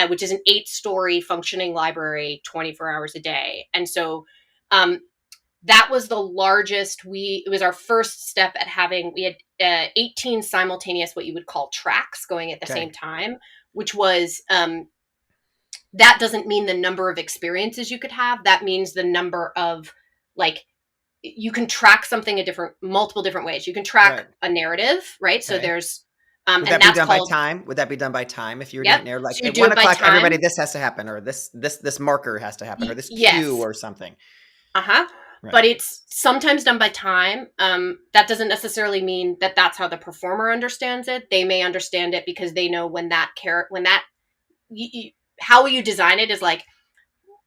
which is an 8-story functioning library, 24 hours a day. And so that was the largest. It was our first step at having. We had 18 simultaneous, what you would call tracks, going at the same time, which was. That doesn't mean the number of experiences you could have. That means the number of like. You can track something multiple different ways. You can track a narrative, right? So there's, would that be done by time? Would that be done by time if you were doing narrative? Like so at 1 o'clock, everybody, this has to happen, or this marker has to happen, or this cue or something. Right. But it's sometimes done by time. That doesn't necessarily mean that that's how the performer understands it. They may understand it because they know how you design it is like,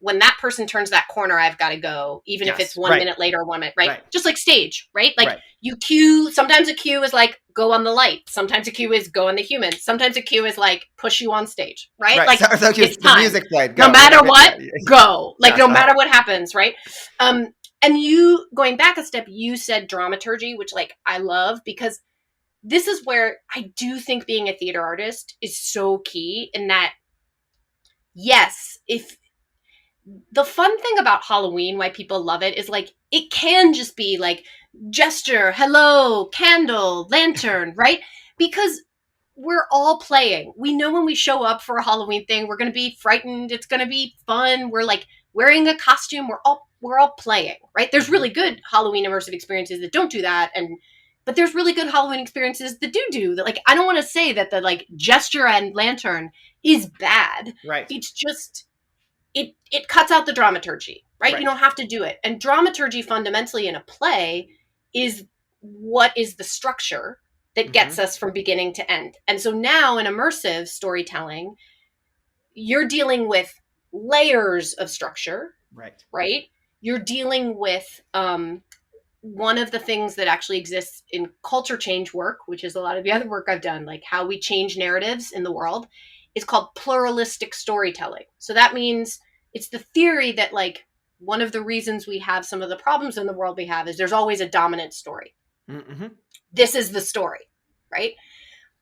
when that person turns that corner, I've got to go, even if it's 1 minute later or 1 minute, right? Just like stage, right? Like you cue, sometimes a cue is like, go on the light. Sometimes a cue is go on the human. Sometimes a cue is like, push you on stage, right? Like so it's time. The music played, go. No matter what, go. Like no matter what happens, right? And you, going back a step, you said dramaturgy, which like I love, because this is where I do think being a theater artist is so key in that, yes, the fun thing about Halloween, why people love it, is like it can just be like gesture, hello, candle, lantern, right? Because we're all playing. We know when we show up for a Halloween thing, we're going to be frightened. It's going to be fun. We're like wearing a costume. We're all playing, right? There's really good Halloween immersive experiences that don't do that, but there's really good Halloween experiences that do that. Like I don't want to say that the like gesture and lantern is bad. Right. It's just. It cuts out the dramaturgy, right? You don't have to do it. And dramaturgy fundamentally in a play is what is the structure that gets us from beginning to end. And so now in immersive storytelling, you're dealing with layers of structure, right? You're dealing with one of the things that actually exists in culture change work, which is a lot of the other work I've done, like how we change narratives in the world, is called pluralistic storytelling. So that means it's the theory that like one of the reasons we have some of the problems in the world we have is there's always a dominant story. This is the story, right?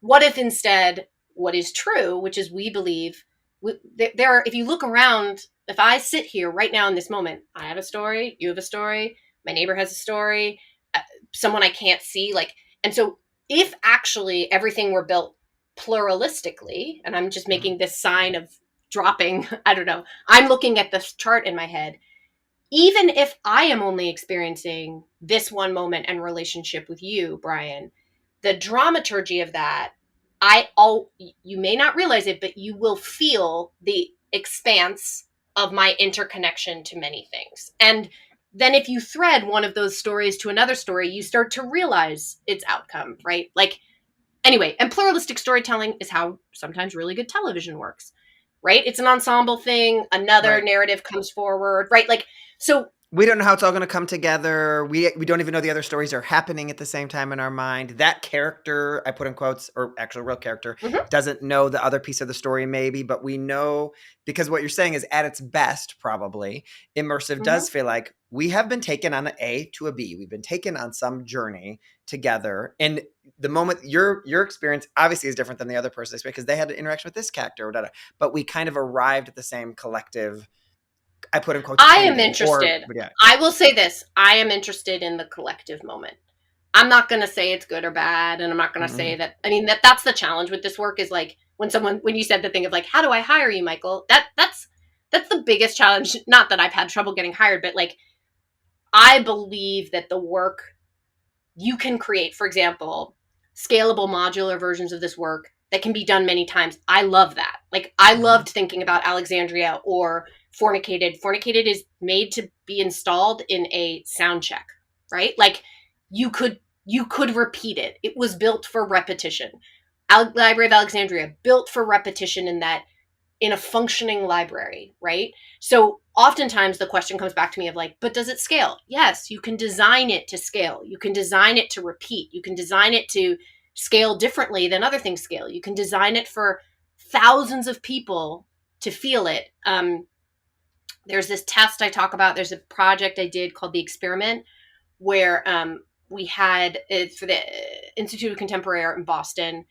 What if instead what is true, which is we believe there are, if you look around, if I sit here right now in this moment, I have a story, you have a story, my neighbor has a story, someone I can't see, like, and so if actually everything were built pluralistically, and I'm just making this sign of dropping, I don't know, I'm looking at this chart in my head, even if I am only experiencing this one moment and relationship with you, Brian, the dramaturgy of that, you may not realize it, but you will feel the expanse of my interconnection to many things. And then if you thread one of those stories to another story, you start to realize its outcome, right? Like, anyway, and pluralistic storytelling is how sometimes really good television works, right? It's an ensemble thing. Another narrative comes forward, right? Like, so we don't know how it's all going to come together. We don't even know the other stories are happening at the same time in our mind. That character, I put in quotes, or actual real character, doesn't know the other piece of the story maybe, but we know, because what you're saying is at its best, probably, immersive does feel like we have been taken on an A to a B. We've been taken on some journey together. And the moment your experience obviously is different than the other person's because they had an interaction with this character or whatever, but we kind of arrived at the same collective. I put in quotes. I am interested. I will say this. I am interested in the collective moment. I'm not going to say it's good or bad. And I'm not going to say that. I mean, that's the challenge with this work is like when you said the thing of like, how do I hire you, Michael? That's the biggest challenge. Not that I've had trouble getting hired, but like, I believe that the work you can create, for example, scalable modular versions of this work that can be done many times. I love that. Like, I loved thinking about Alexandria or Fornicated. Fornicated is made to be installed in a sound check, right? Like, you could repeat it. It was built for repetition. Library of Alexandria, built for repetition, in that, in a functioning library, right? So oftentimes the question comes back to me of like, but does it scale? Yes, you can design it to scale. You can design it to repeat. You can design it to scale differently than other things scale. You can design it for thousands of people to feel it. There's this test I talk about. There's a project I did called The Experiment, where we had it for the Institute of Contemporary Art in Boston.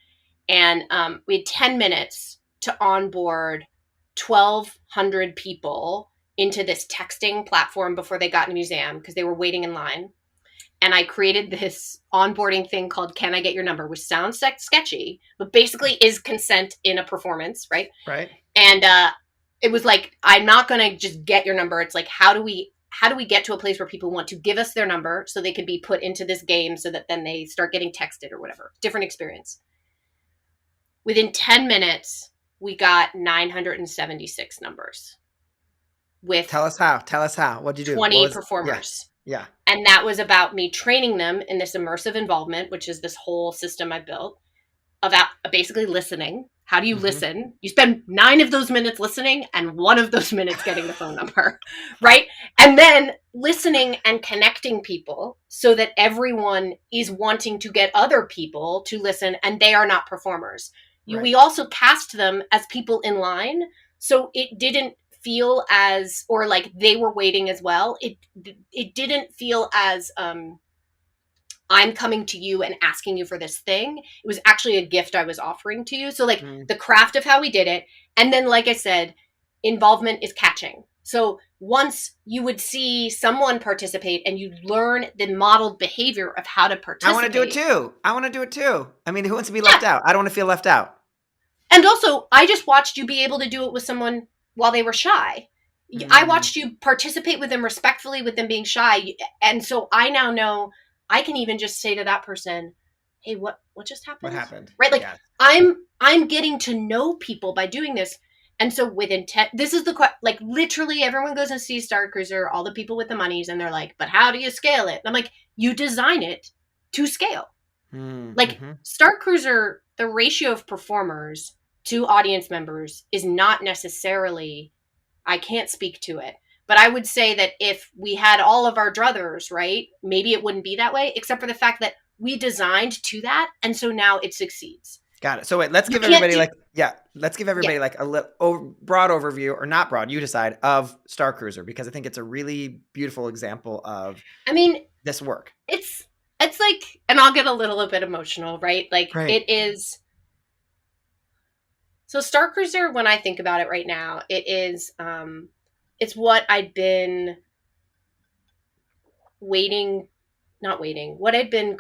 And we had 10 minutes to onboard 1,200 people into this texting platform before they got in the museum, because they were waiting in line. And I created this onboarding thing called Can I Get Your Number, which sounds sketchy, but basically is consent in a performance, right? Right. And it was like, I'm not going to just get your number. It's like, how do we get to a place where people want to give us their number so they can be put into this game so that then they start getting texted or whatever. Different experience. Within 10 minutes, we got 976 numbers with Tell us how. What'd you do? 20 performers. Yeah. And that was about me training them in this immersive involvement, which is this whole system I built about basically listening. How do you listen? You spend 9 of those minutes listening and 1 of those minutes getting the phone number, right? And then listening and connecting people so that everyone is wanting to get other people to listen, and they are not performers. Right. We also cast them as people in line, so it didn't feel as, or like they were waiting as well. It didn't feel as I'm coming to you and asking you for this thing. It was actually a gift I was offering to you. So like the craft of how we did it, and then like I said, involvement is catching. So once you would see someone participate and you learn the modeled behavior of how to participate. I want to do it too. I mean, who wants to be left out? I don't want to feel left out. And also, I just watched you be able to do it with someone while they were shy. I watched you participate with them respectfully, with them being shy. And so I now know I can even just say to that person, hey, what just happened? What happened? Right? Like, yeah. I'm getting to know people by doing this. And so within this is like literally everyone goes and sees Starcruiser, all the people with the monies, and they're like, but how do you scale it? And I'm like, you design it to scale. Like Starcruiser, the ratio of performers to audience members is not necessarily, I can't speak to it, but I would say that if we had all of our druthers, right, maybe it wouldn't be that way, except for the fact that we designed to that. And so now it succeeds. Got it. So wait, let's give everybody like a little broad overview, or not broad, you decide, of Starcruiser, because I think it's a really beautiful example of this work. It's like, and I'll get a little bit emotional, right? Like It is. So Starcruiser, when I think about it right now, it is, it's what I'd been what I'd been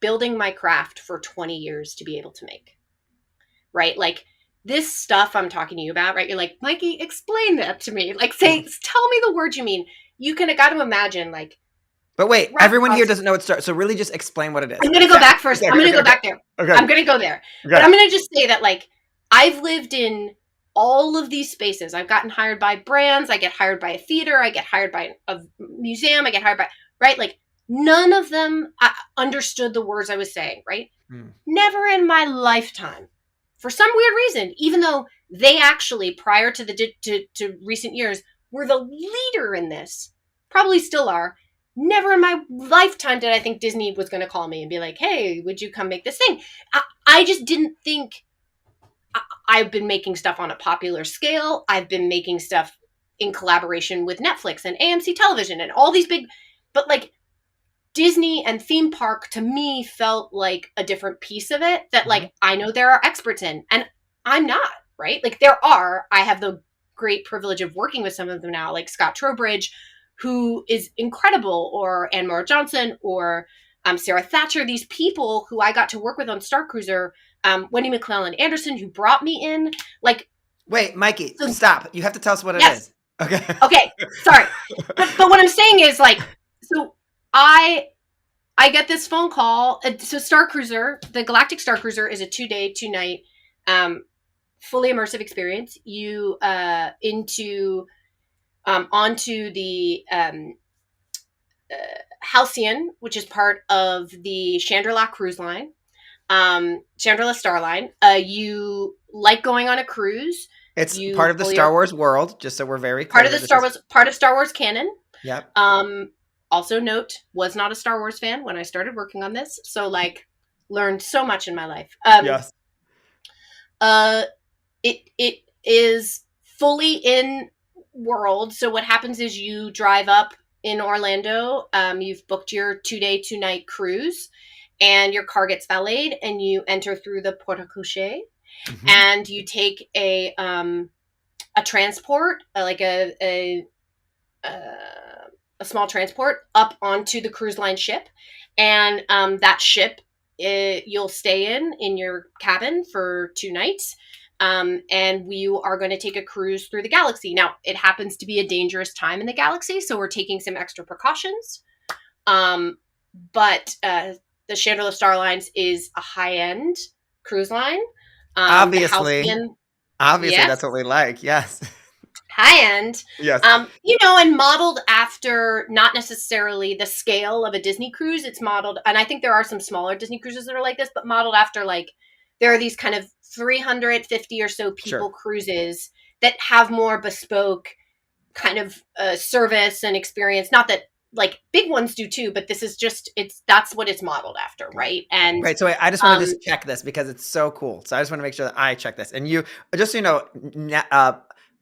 building my craft for 20 years to be able to make, right? Like this stuff I'm talking to you about, right? You're like, Mikey, explain that to me. Like tell me the words you mean. I got to imagine like, but wait, everyone here doesn't know what Star, so really just explain what it is. I'm going to go back first. I'm going to go back there. Okay. I'm going to go there. Okay. But I'm going to just say that like, I've lived in all of these spaces. I've gotten hired by brands. I get hired by a theater. I get hired by a museum. I get hired by, right? Like none of them understood the words I was saying, right? Never in my lifetime. For some weird reason, even though they actually, prior to to recent years, were the leader in this, probably still are. Never in my lifetime did I think Disney was going to call me and be like, hey, would you come make this thing? I just didn't think. I've been making stuff on a popular scale. I've been making stuff in collaboration with Netflix and AMC Television and all these big, but like Disney and theme park to me felt like a different piece of it that like I know there are experts in, and I'm not, right? Like I have the great privilege of working with some of them now, like Scott Trowbridge, who is incredible, or Anne Morrow Johnson, or Sarah Thatcher, these people who I got to work with on Starcruiser, Wendy McClellan Anderson, who brought me in. Like, wait, Mikey, stop. You have to tell us what it is. Okay. Okay. Sorry. But what I'm saying is like, so I get this phone call. So Starcruiser, the Galactic Starcruiser is a 2-day, 2-night fully immersive experience. You onto the Halcyon, which is part of the Chandrila cruise line, Chandrila Star Line. You like going on a cruise. It's You part of the fully Star are Wars world, just so we're very part of clear. the This is Star Wars canon. yep. Also note, was not a Star Wars fan when I started working on this, so like learned so much in my life. Yes. Uh, it is fully in world. So what happens is you drive up in Orlando. You've booked your 2-day, 2-night cruise, and your car gets valeted, and you enter through the porte cochere, Mm-hmm. and you take a transport, like a small transport up onto the cruise line ship, and that ship you'll stay in your cabin for 2 nights. And we are going to take a cruise through the galaxy. Now, it happens to be a dangerous time in the galaxy, so we're taking some extra precautions. But the Chandrila Starlines is a high-end cruise line. The Obviously, Halcyon, obviously, yes, that's what we like. Yes. high end, Yes. and modeled after not necessarily the scale of a Disney cruise. It's modeled, and I think there are some smaller Disney cruises that are like this, but modeled after, like, there are these kind of 350 or so people Sure. cruises that have more bespoke kind of service and experience. Not that like big ones do too, but this is just, that's what it's modeled after, right? And Right. So I just want to um, just check this because it's so cool. So I just want to make sure that I check this. And you, just so you know,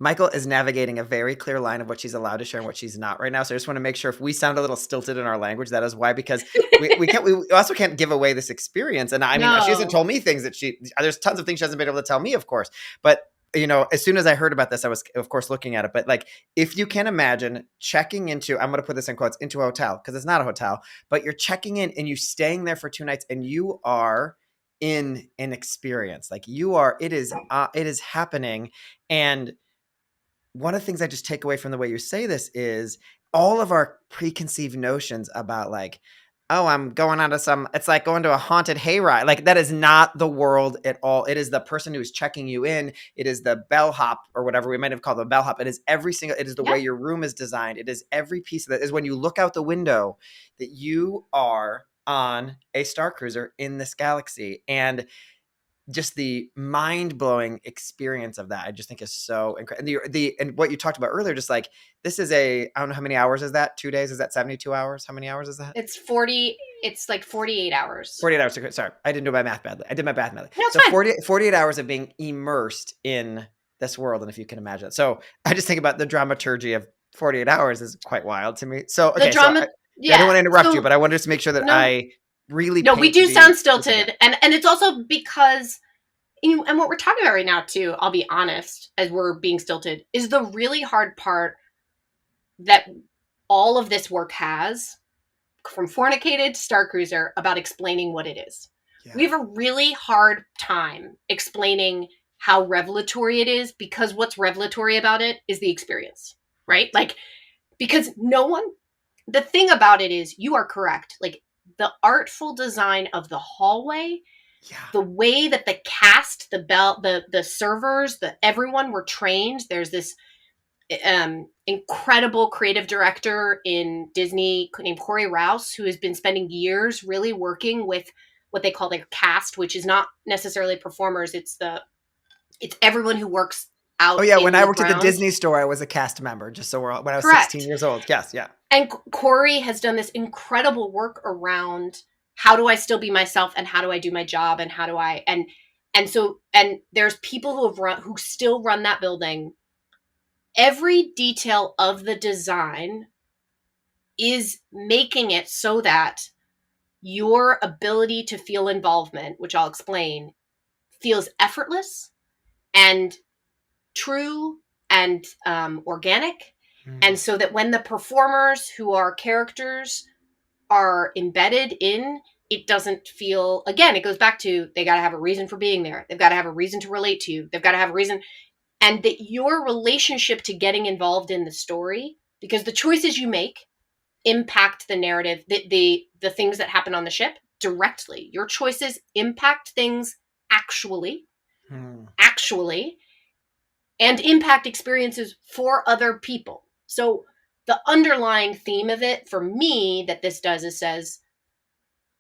Michael is navigating a very clear line of what she's allowed to share and what she's not right now. So I just want to make sure if we sound a little stilted in our language, that is why, because we also can't give away this experience. And I mean, she hasn't no, told me things that there's tons of things she hasn't been able to tell me, of course. But as soon as I heard about this, I was, of course, looking at it. But like, if you can imagine checking into, I'm going to put this in quotes, into a hotel, because it's not a hotel, but you're checking in and you staying there for 2 nights, and you are in an experience. Like it is happening. And one of the things I just take away from the way you say this is all of our preconceived notions about, like, oh, I'm going on to it's like going to a haunted hayride. Like, that is not the world at all. It is the person who's checking you in. It is the bellhop, or whatever we might have called the bellhop. It is it is the way yeah, your room is designed. It is every piece of it. Is when you look out the window that you are on a star cruiser in this galaxy. And just the mind-blowing experience of that, I just think is so incredible. And and what you talked about earlier, just like, this is I don't know, how many hours is that? 2 days? Is that 72 hours? How many hours is that? it's like 48 hours. 48 hours. Sorry, I didn't do my math badly. I did my math badly. No, it's So fine. 48 hours of being immersed in this world. And if you can imagine it. So I just think about the dramaturgy of 48 hours is quite wild to me. So, The okay. So drama, I don't yeah. want to interrupt you, So but I wanted to make sure that no, I really no, we paint do the sound picture there. stilted, and it's also because, and what we're talking about right now too, I'll be honest, as we're being stilted, is the really hard part that all of this work has, from Fornicated to Star Cruiser, about explaining what it is. Yeah. We have a really hard time explaining how revelatory it is, because what's revelatory about it is the experience, right? Like, because the thing about it is, you are correct. Like, the artful design of the hallway, Yeah. the way that the cast, the servers, everyone were trained. There's this incredible creative director in Disney named Corey Rouse, who has been spending years really working with what they call their cast, which is not necessarily performers. It's everyone who works Oh out yeah, when in I the worked at the grounds. Disney store, I was a cast member. Just so when I was 16 Correct. years old. Yes, yeah. And Corey has done this incredible work around, how do I still be myself, and how do I do my job, and how do I, and there's people who still run that building. Every detail of the design is making it so that your ability to feel involvement, which I'll explain, feels effortless and true and organic. And Mm. so that when the performers, who are characters, are embedded in, it doesn't feel, again, it goes back to, they got to have a reason for being there. They've got to have a reason to relate to you. They've got to have a reason. And that your relationship to getting involved in the story, because the choices you make impact the narrative, the things that happen on the ship directly. Your choices impact things actually. actually, and impact experiences for other people. So the underlying theme of it for me that this does is says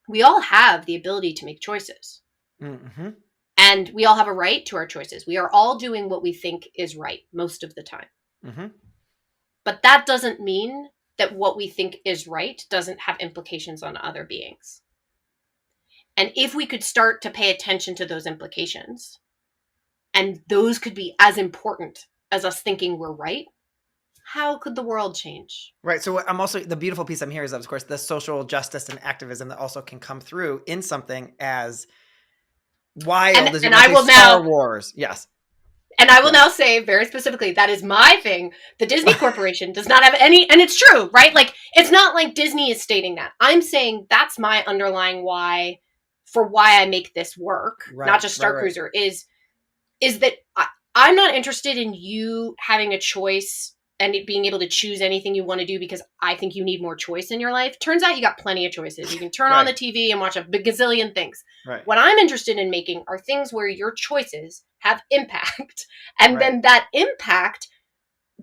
we all have the ability to make choices. Mm-hmm. And we all have a right to our choices. We are all doing what we think is right most of the time. Mm-hmm. But that doesn't mean that what we think is right doesn't have implications on other beings. And if we could start to pay attention to those implications, and those could be as important as us thinking we're right, how could the world change? Right. So I'm also, the beautiful piece I'm here is, of course, the social justice and activism that also can come through in something as wild as you want to say Star Wars. Yes. And I will now say very specifically, that is my thing. The Disney Corporation does not have any, and it's true, right? Like, it's not like Disney is stating that. I'm saying that's my underlying why for why I make this work, not just Starcruiser, is that I'm not interested in you having a choice and it being able to choose anything you want to do because I think you need more choice in your life. Turns out you got plenty of choices. You can turn on the TV and watch a gazillion things. Right. What I'm interested in making are things where your choices have impact. And then that impact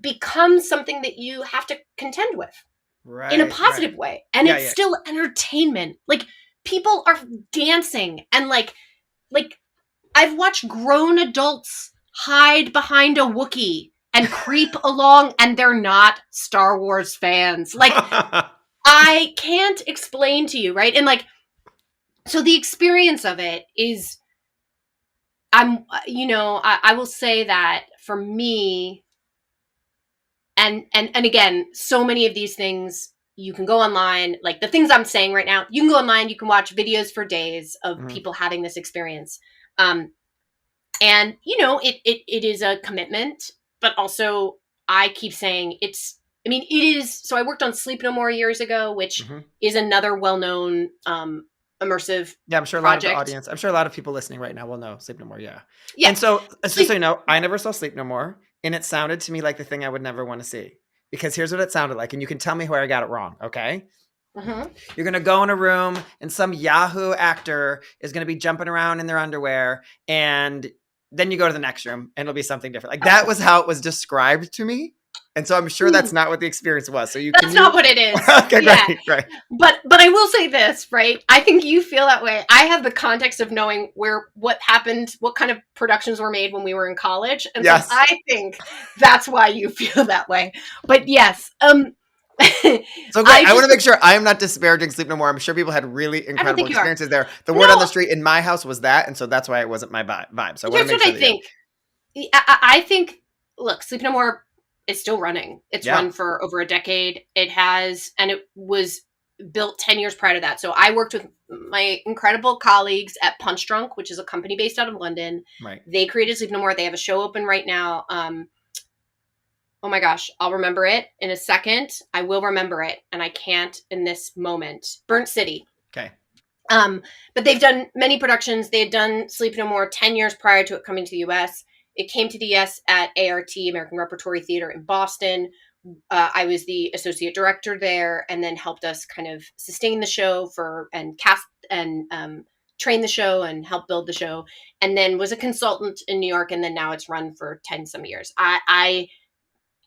becomes something that you have to contend with in a positive way. And it's still entertainment. Like, people are dancing and like I've watched grown adults hide behind a Wookiee and creep along, and they're not Star Wars fans. Like, I can't explain to you, right? And like, so the experience of it is, I will say that for me, and again, so many of these things, you can go online, like the things I'm saying right now, you can go online, you can watch videos for days of people having this experience. And, it is a commitment, but also I keep saying it is. So I worked on Sleep No More years ago, which is another well-known immersive Yeah, I'm sure a lot of the audience, I'm sure a lot of people listening right now will know Sleep No More. Yeah. And so, just so you know, I never saw Sleep No More, and it sounded to me like the thing I would never want to see, because here's what it sounded like. And you can tell me where I got it wrong. Okay. You're going to go in a room and some Yahoo actor is going to be jumping around in their underwear, and then you go to the next room and it'll be something different. Like, that was how it was described to me. And so I'm sure that's not what the experience was. So that's not what it is. Okay, great. But I will say this, right? I think you feel that way. I have the context of knowing what happened, what kind of productions were made when we were in college. And so I think that's why you feel that way. But yes, so great. I want to make sure I am not disparaging Sleep No More. I'm sure people had really incredible experiences there. The word on the street in my house was that, and so that's why it wasn't my vibe. So here's what I think. I think, look, Sleep No More is still running. It's run for over a decade. It has, and it was built 10 years prior to that. So I worked with my incredible colleagues at Punch Drunk, which is a company based out of London. Right. They created Sleep No More. They have a show open right now. Oh my gosh, I'll remember it in a second. I will remember it, and I can't in this moment. Burnt City. Okay. But they've done many productions. They had done Sleep No More 10 years prior to it coming to the U.S. It came to the U.S. at ART, American Repertory Theater in Boston. I was the associate director there, and then helped us kind of sustain the show and cast and train the show and help build the show, and then was a consultant in New York, and then now it's run for 10 some years.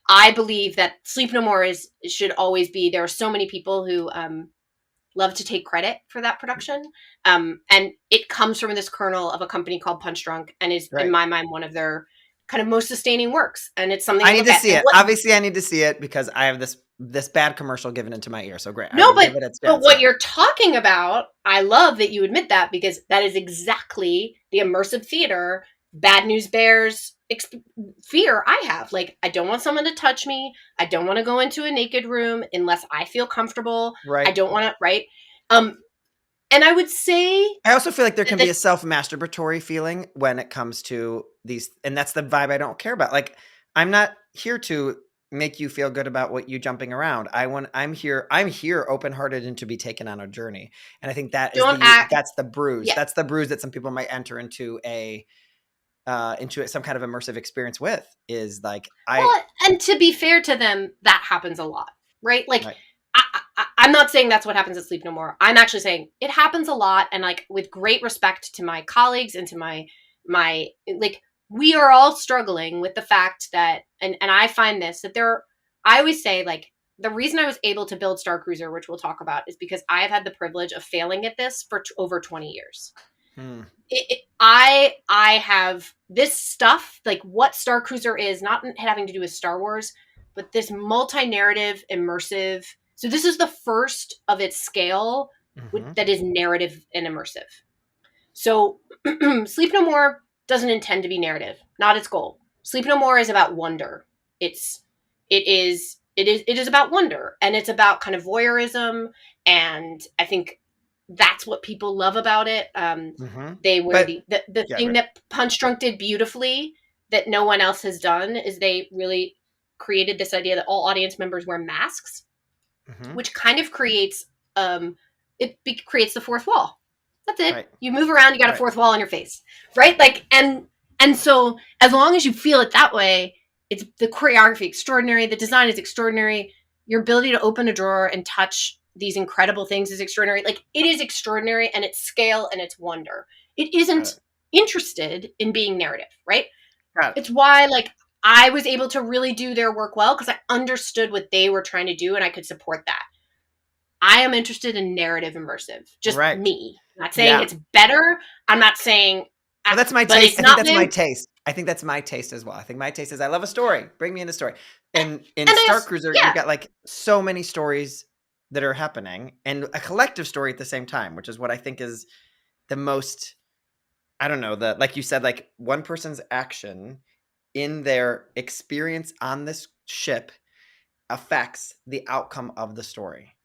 I believe that Sleep No More should always be. There are so many people who love to take credit for that production, and it comes from this kernel of a company called Punch Drunk, and is in my mind one of their kind of most sustaining works. And it's something I need to see it. Obviously, I need to see it because I have this bad commercial given into my ear. So great. No, but what you're talking about, I love that you admit that, because that is exactly the immersive theater Bad News Bears fear I have. Like, I don't want someone to touch me. I don't want to go into a naked room unless I feel comfortable. Right. I don't want to, and I would say, I also feel like there can be a self-masturbatory feeling when it comes to these, and that's the vibe I don't care about. Like, I'm not here to make you feel good about what you jumping around. I'm here open-hearted and to be taken on a journey. And I think that's the bruise. Yeah. That's the bruise that some people might enter into some kind of immersive experience with, is like, and to be fair to them, that happens a lot, right? Like, right. I'm not saying that's what happens at Sleep No More. I'm actually saying it happens a lot. And like, with great respect to my colleagues and to my my, like, we are all struggling with the fact that, and I find this, that I always say, like, the reason I was able to build Starcruiser, which we'll talk about, is because I've had the privilege of failing at this for over 20 years. I have this stuff, like what Starcruiser is, not having to do with Star Wars, but this multi-narrative immersive. So this is the first of its scale that is narrative and immersive. So Sleep No More doesn't intend to be narrative, not its goal. Sleep No More is about wonder. It is about wonder, and it's about kind of voyeurism, and I think that's what people love about it. They were the thing that Punch Drunk did beautifully that no one else has done is they really created this idea that all audience members wear masks, which kind of creates creates the fourth wall. That's it. Right. You move around, you got a fourth wall on your face, right? Like, and so as long as you feel it that way, it's the choreography extraordinary, the design is extraordinary, your ability to open a drawer and touch these incredible things is extraordinary. Like, it is extraordinary, and its scale and its wonder. It isn't interested in being narrative, right? It's why, like, I was able to really do their work well because I understood what they were trying to do, and I could support that. I am interested in narrative immersive. Just me. I'm not saying it's better. I'm not saying... Well, that's my taste. I think that's my taste. I think that's my taste as well. I think my taste is I love a story. Bring me in a story. And in Starcruiser, you've got like so many stories that are happening and a collective story at the same time, which is what I think is the most, I don't know, like you said, like one person's action in their experience on this ship affects the outcome of the story.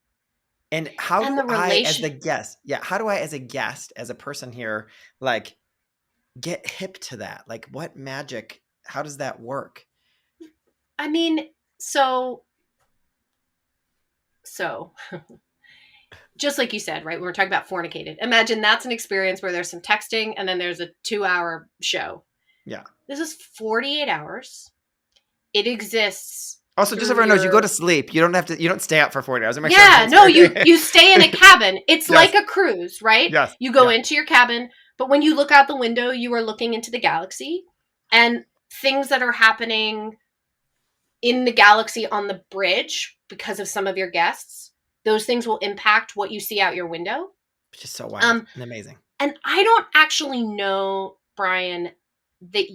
And how do I, as the guest, how do I, as a guest, as a person here, like get hip to that? Like, what magic, how does that work? I mean, so just like you said, right? When we're talking about fornicated, imagine that's an experience where there's some texting and then there's a 2-hour show. Yeah. This is 48 hours. It exists. Also, just so everyone knows, you go to sleep. You don't stay out for 40 hours. You stay in a cabin. It's like a cruise, right? Yes. You go into your cabin, but when you look out the window, you are looking into the galaxy, and things that are happening in the galaxy on the bridge because of some of your guests, those things will impact what you see out your window. Which is so wild and amazing. And I don't actually know, Brian, that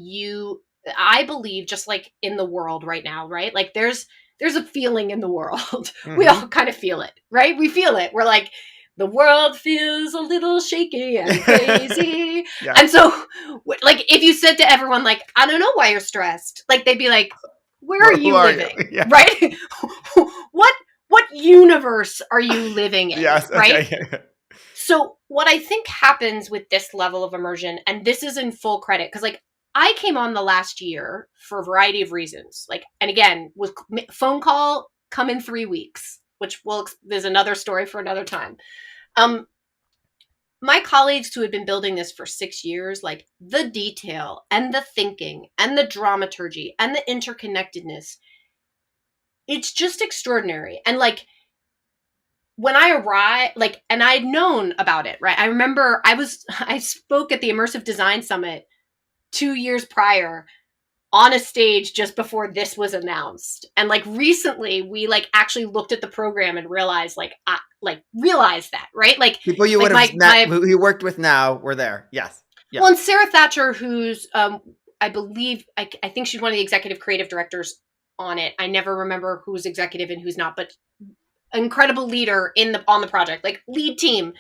I believe, just like in the world right now, right? Like there's a feeling in the world. We all kind of feel it, right? We feel it. We're like, the world feels a little shaky and crazy. And so, like, if you said to everyone, like, I don't know why you're stressed, like, they'd be like, where are you living? You? Right? What universe are you living in? Right? Okay. So what I think happens with this level of immersion, and this is in full credit, because like I came on the last year for a variety of reasons. Like, and again, with phone call, come in 3 weeks, which there's another story for another time. My colleagues who had been building this for 6 years, like the detail and the thinking and the dramaturgy and the interconnectedness, it's just extraordinary. And like, when I arrived, like, and I'd known about it, right? I remember I spoke at the Immersive Design Summit 2 years prior on a stage just before this was announced. And like recently we like actually looked at the program and realized realized that, right? Like people you would have met, who you worked with now were there. Yes. Well, and Sarah Thatcher, who's, I believe, I think she's one of the executive creative directors on it. I never remember who's executive and who's not, but incredible leader on the project, like lead team.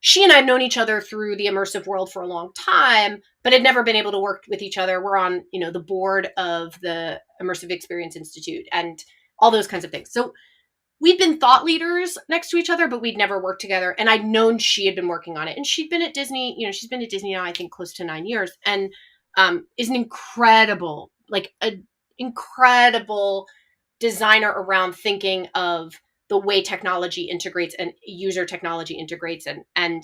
She and I have known each other through the immersive world for a long time, but had never been able to work with each other. We're on, the board of the Immersive Experience Institute and all those kinds of things. So we'd been thought leaders next to each other, but we'd never worked together. And I'd known she had been working on it. And she'd been at Disney, she's been at Disney now, I think, close to 9 years, and is an incredible designer around thinking of the way technology integrates and user technology integrates, and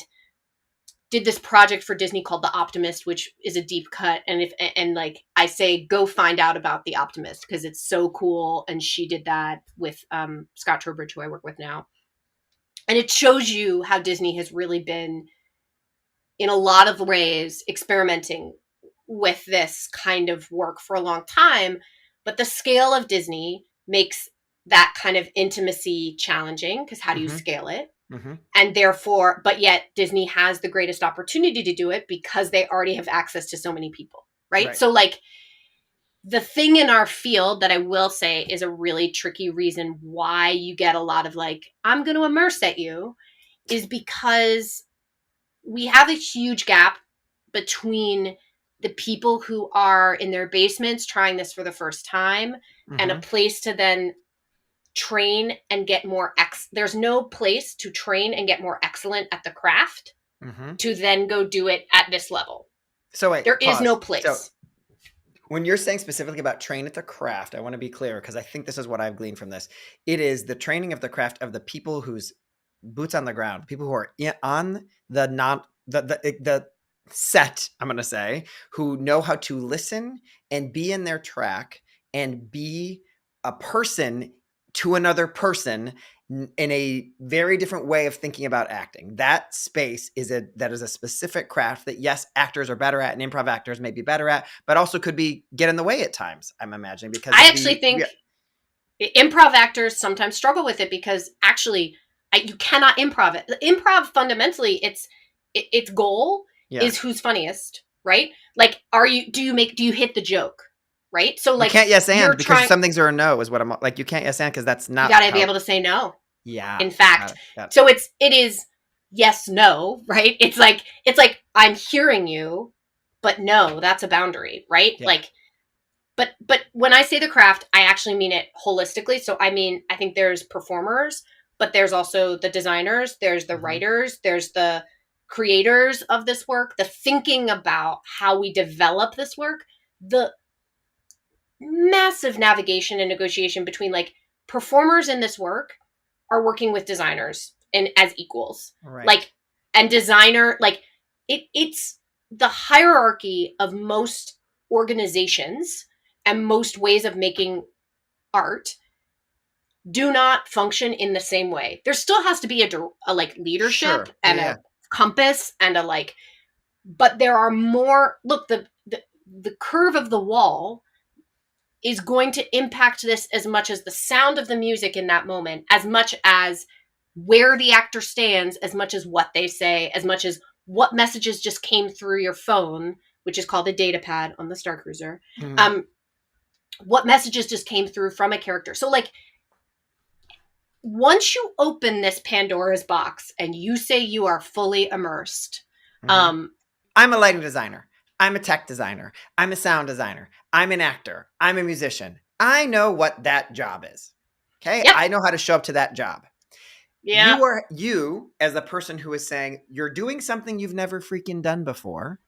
did this project for Disney called The Optimist, which is a deep cut. And like I say, go find out about The Optimist because it's so cool. And she did that with Scott Trowbridge, who I work with now. And it shows you how Disney has really been in a lot of ways experimenting with this kind of work for a long time, but the scale of Disney makes that kind of intimacy challenging, because how do you Mm-hmm. scale it? Mm-hmm. And therefore, but yet Disney has the greatest opportunity to do it because they already have access to so many people, right? Right. So like, the thing in our field that I will say is a really tricky reason why you get a lot of like, I'm going to immerse at you, is because we have a huge gap between the people who are in their basements trying this for the first time and a Mm-hmm. place to then train and get more there's no place to train and get more excellent at the craft Mm-hmm. to then go do it at this level. So wait, There is no pause. So place. when you're saying specifically about train at the craft, I want to be clear because I think this is what I've gleaned from this. It is the training of the craft of the people whose boots on the ground, people who are on the the set, I'm going to say, who know how to listen and be in their track and be a person to another person in a very different way of thinking about acting. That space is a specific craft that, yes, actors are better at and improv actors may be better at, but also could get in the way at times, I'm imagining, because I of actually think improv actors sometimes struggle with it because actually you cannot improv it. Improv fundamentally, its goal is who's funniest, right? Like, do you hit the joke, right? So you like, can't yes you're and because trying, some things are a no is what I'm like. You can't yes and because that's you not got to be how. able to say no. Yeah. In fact, Got it. so it is yes, no, right? It's like I'm hearing you, but no, that's a boundary, right? Yeah. Like, but when I say the craft, I actually mean it holistically. So I mean, I think there's performers, but there's also the designers, there's the writers, there's the creators of this work, the thinking about how we develop this work, the massive navigation and negotiation between like performers in this work are working with designers and as equals. Right. Like, and designer, like it's the hierarchy of most organizations and most ways of making art do not function in the same way. There still has to be a like leadership and a compass and a like, but there are more, look, the curve of the wall is going to impact this as much as the sound of the music in that moment, as much as where the actor stands, as much as what they say, as much as what messages just came through your phone, which is called a data pad on the Starcruiser. What messages just came through from a character. So like, once you open this Pandora's box and you say you are fully immersed, I'm a lighting designer. I'm a tech designer. I'm a sound designer. I'm an actor. I'm a musician. I know what that job is. Okay. Yep. I know how to show up to that job. Yeah. You as a person who is saying you're doing something you've never freaking done before,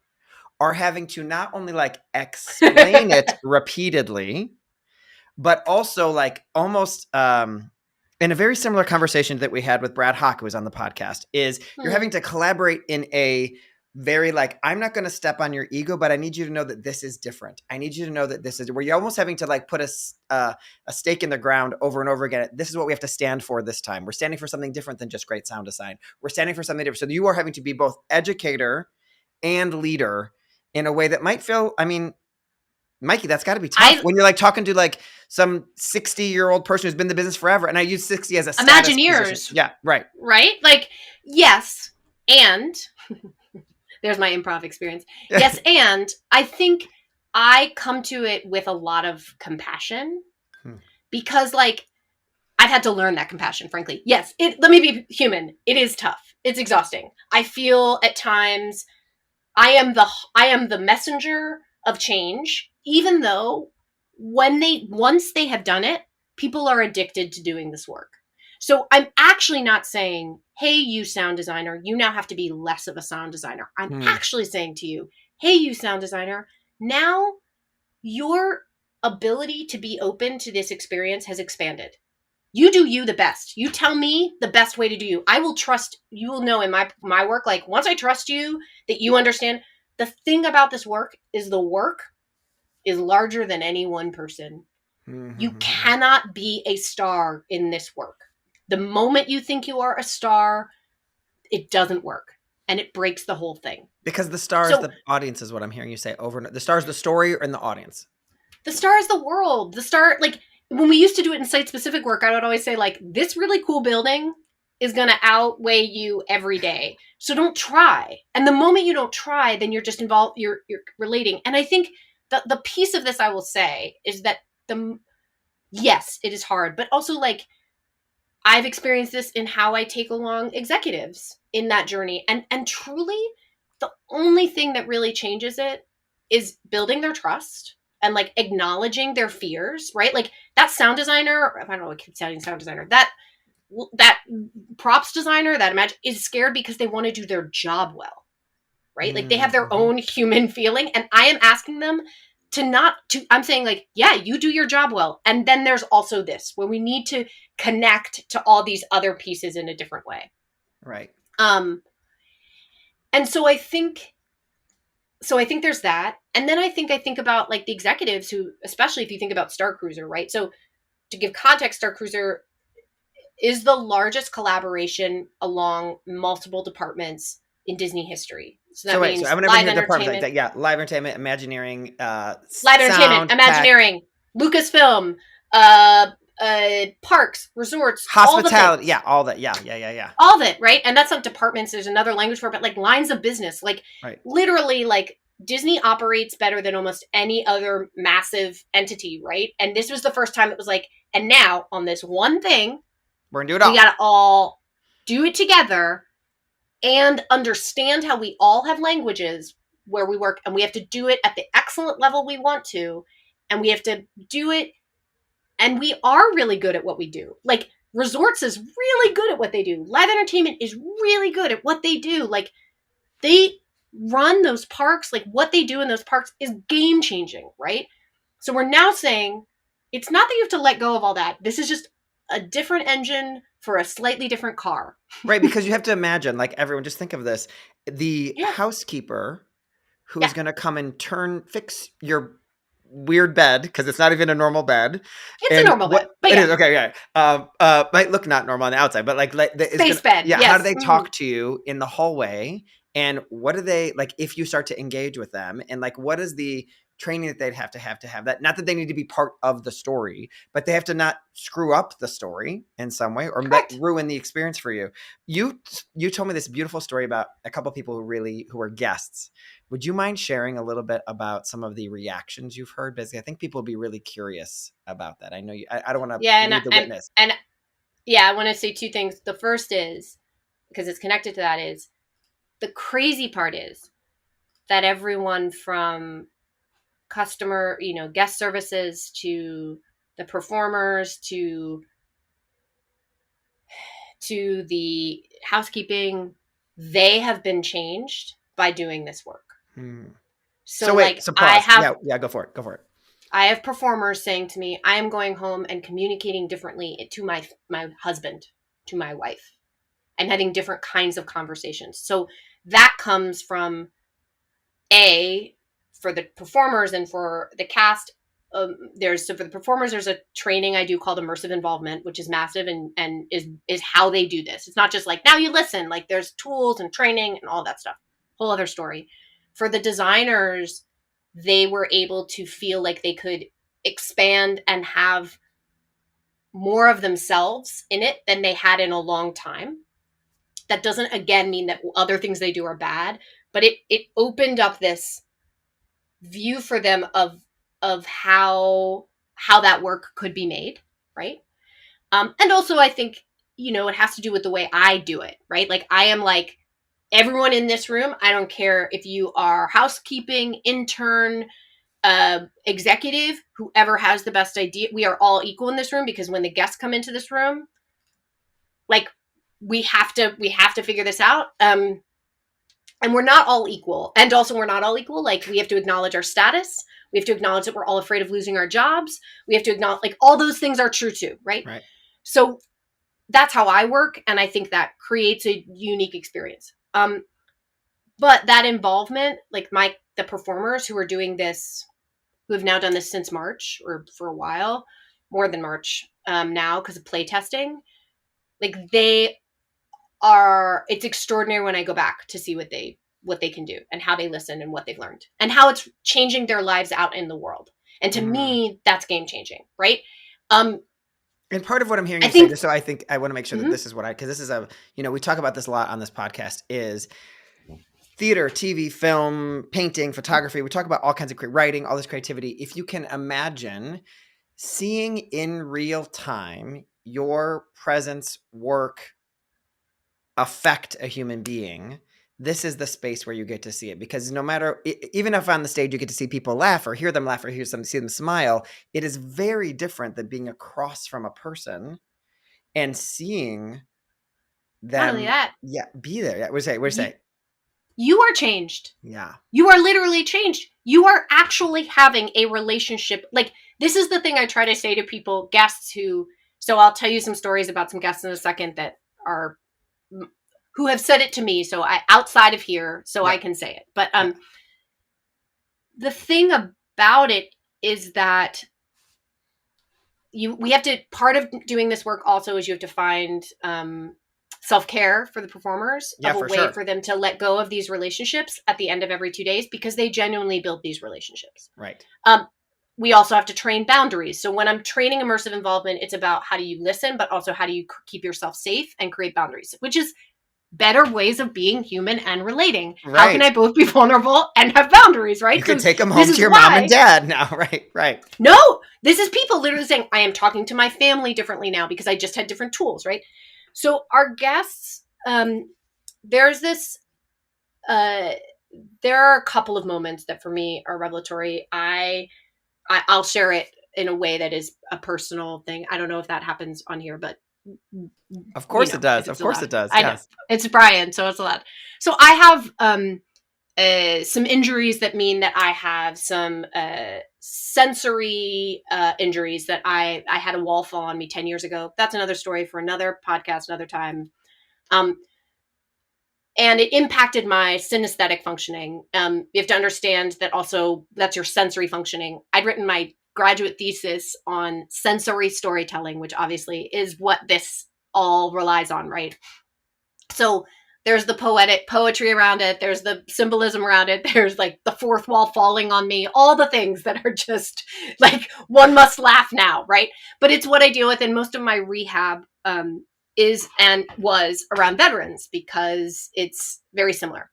are having to not only like explain it repeatedly, but also like almost in a very similar conversation that we had with Brad Hawk, who was on the podcast, is you're having to collaborate in a very like, I'm not going to step on your ego, but I need you to know that this is different. I need you to know that this is where you're almost having to like put a stake in the ground over and over again. This is what we have to stand for this time. We're standing for something different than just great sound design. We're standing for something different. So you are having to be both educator and leader in a way that might feel, I mean, Mikey, that's got to be tough when you're like talking to like some 60-year-old person who's been in the business forever. And I use 60 as a status position. Yeah, right. Right? Like, yes. And there's my improv experience. Yes. And I think I come to it with a lot of compassion because like, I've had to learn that compassion, frankly. Yes. Let me be human. It is tough. It's exhausting. I feel at times I am the messenger of change, even though once they have done it, people are addicted to doing this work. So I'm actually not saying, hey, you sound designer, you now have to be less of a sound designer. I'm actually saying to you, hey, you sound designer, now your ability to be open to this experience has expanded. You do you the best. You tell me the best way to do you. I will trust, you will know in my work, like once I trust you, that you understand. The thing about this work is the work is larger than any one person. You cannot be a star in this work. The moment you think you are a star, it doesn't work. and it breaks the whole thing. Because the star is So the audience is what I'm hearing you say over and over. The star is the story and the audience. the star is the world. The star, like when we used to do it in site-specific work, I would always say like, this really cool building is going to outweigh you every day. So don't try. And the moment you don't try, then you're just involved, you're relating. And I think the piece of this I will say is that yes, it is hard, but also like I've experienced this in how I take along executives in that journey. And truly the only thing that really changes it is building their trust and like acknowledging their fears, right? Like that sound designer, I don't know what keeps sounding sound designer, that props designer, that imagine is scared because they want to do their job well, right? Like they have their own human feeling. And I am asking them I'm saying like, yeah, you do your job well. And then there's also this where we need to connect to all these other pieces in a different way. Right. And so I think there's that. And then I think about like the executives who, especially if you think about Starcruiser, right? So to give context, Starcruiser is the largest collaboration along multiple departments in Disney history. So that means I'm going to bring the departments like that. Yeah, live entertainment, Imagineering, live entertainment, Imagineering, Lucasfilm, parks, resorts, hospitality, all that. Yeah. All of it, right? And that's not departments. There's another language for it, but like lines of business, like literally, like Disney operates better than almost any other massive entity, right? And this was the first time it was like, and now on this one thing, we're gonna do it all. We gotta all do it together and understand how we all have languages where we work, and we have to do it at the excellent level we want to, and we have to do it, and we are really good at what we do. Like resorts is really good at what they do. Live entertainment is really good at what they do. Like they run those parks, like what they do in those parks is game changing, right? So we're now saying it's not that you have to let go of all that. This is just a different engine for a slightly different car. Right, because you have to imagine, like everyone, just think of this. The housekeeper who's going to come and fix your weird bed, because it's not even a normal bed. It's a normal bed. But it is, okay, yeah. Might look not normal on the outside, but like space bed. Yeah, yes. How do they talk to you in the hallway? And what do they, like, if you start to engage with them, and like what is the training that they'd have to have that, not that they need to be part of the story, but they have to not screw up the story in some way or ruin the experience for you. You told me this beautiful story about a couple of people who were guests. Would you mind sharing a little bit about some of the reactions you've heard? Basically, I think people would be really curious about that. I know I don't want to lead the witness. And I want to say two things. The first is, because it's connected to that, is the crazy part is that everyone from customer, guest services to the performers to the housekeeping, they have been changed by doing this work. So wait, go for it. I have performers saying to me, I am going home and communicating differently to my husband, to my wife, and having different kinds of conversations. So that comes from for the performers and for the cast. For the performers, there's a training I do called immersive involvement, which is massive and is how they do this. It's not just like, now you listen, like there's tools and training and all that stuff. Whole other story. For the designers, they were able to feel like they could expand and have more of themselves in it than they had in a long time. That doesn't, again, mean that other things they do are bad, but it opened up this view for them of how that work could be made, right? And also I think, it has to do with the way I do it, right? Like I am like, everyone in this room, I don't care if you are housekeeping, intern, executive, whoever has the best idea, we are all equal in this room, because when the guests come into this room, like we have to figure this out. And we're not all equal. And also we're not all equal. Like we have to acknowledge our status. We have to acknowledge that we're all afraid of losing our jobs. We have to acknowledge, like, all those things are true too, right? So that's how I work. And I think that creates a unique experience. But that involvement, like the performers who are doing this, who have now done this since March, or for a while, more than March now, because of play testing, like they it's extraordinary when I go back to see what they can do and how they listen and what they've learned and how it's changing their lives out in the world. And to me, that's game changing, right? And part of what I'm hearing I you say, think, just so I want to make sure that this is what because this is we talk about this a lot on this podcast, is theater, TV, film, painting, photography. We talk about all kinds of writing, all this creativity. If you can imagine seeing in real time your presence, work, affect a human being, this is the space where you get to see it. Because no matter, even if on the stage you get to see people laugh or hear them laugh or see them smile, it is very different than being across from a person and seeing them. not only that, be there. What do you say? You are changed. Yeah. You are literally changed. You are actually having a relationship. Like, this is the thing I try to say to people, guests so I'll tell you some stories about some guests in a second that are, who have said it to me. So outside of here, so I can say it. But the thing about it is that we have to, part of doing this work also is you have to find self-care for the performers, of a way for them to let go of these relationships at the end of every 2 days, because they genuinely build these relationships. Right. We also have to train boundaries. So when I'm training immersive involvement, it's about how do you listen, but also how do you keep yourself safe and create boundaries, which is better ways of being human and relating. Right. How can I both be vulnerable and have boundaries, right? You can take them home to your mom and dad now, right? No, this is people literally saying, I am talking to my family differently now because I just had different tools, right? So our guests, there's this, there are a couple of moments that for me are revelatory. I'll share it in a way that is a personal thing. I don't know if that happens on here, but of course it does. Of course it does. I know. It's Brian, so it's allowed. So I have some injuries that mean that I have some sensory injuries that I had a wall fall on me 10 years ago. That's another story for another podcast, another time. And it impacted my synesthetic functioning. You have to understand that also that's your sensory functioning. I'd written my graduate thesis on sensory storytelling, which obviously is what this all relies on, right? So there's the poetry around it. There's the symbolism around it. There's like the fourth wall falling on me, all the things that are just like, one must laugh now, right? But it's what I deal with. And most of my rehab is and was around veterans because it's very similar.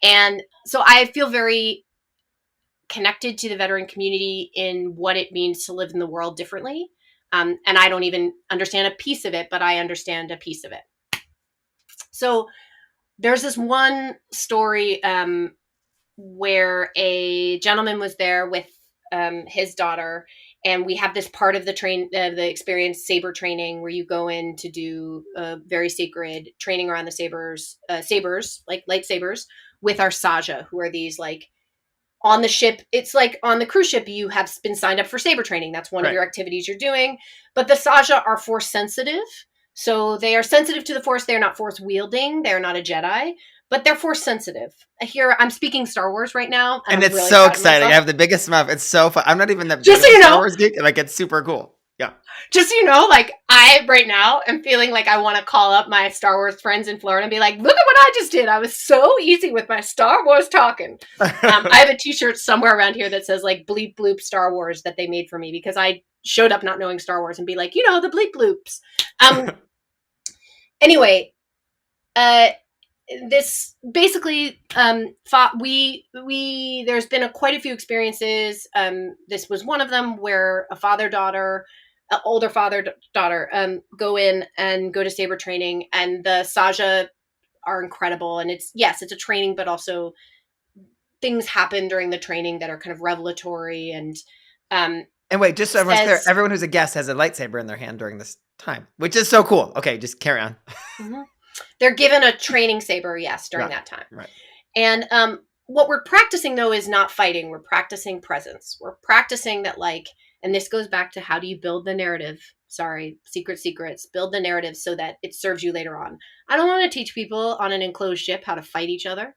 And so I feel very connected to the veteran community in what it means to live in the world differently. And I don't even understand a piece of it, but I understand a piece of it. So there's this one story where a gentleman was there with his daughter, and we have this part of the experience, saber training, where you go in to do very sacred training around the sabers, like lightsabers, with our Saja, who are these like on the ship. It's like on the cruise ship, you have been signed up for saber training. That's one of your activities you're doing. But the Saja are force sensitive. So they are sensitive to the force. They're not force wielding. They're not a Jedi, but they're force sensitive. Here, I'm speaking Star Wars right now. And it's really so exciting. I have the biggest smile. It's so fun. I'm not even the biggest Star Wars geek. Like, it's super cool. Yeah. Just so you know, like, I right now am feeling like I want to call up my Star Wars friends in Florida and be like, look at what I just did. I was so easy with my Star Wars talking. I have a t-shirt somewhere around here that says like bleep bloop Star Wars that they made for me because I showed up not knowing Star Wars and be like, the bleep bloops. Anyway, this basically, there's been quite a few experiences. This was one of them where older father-daughter, go in and go to saber training, and the Saja are incredible. And it's a training, but also things happen during the training that are kind of revelatory. And wait, just so everyone's clear, everyone who's a guest has a lightsaber in their hand during this time, which is so cool. Okay, just carry on. Mm-hmm. They're given a training saber, during that time. Right. And what we're practicing, though, is not fighting. We're practicing presence. We're practicing that, and this goes back to how do you build the narrative? Sorry, secrets. Build the narrative so that it serves you later on. I don't want to teach people on an enclosed ship how to fight each other.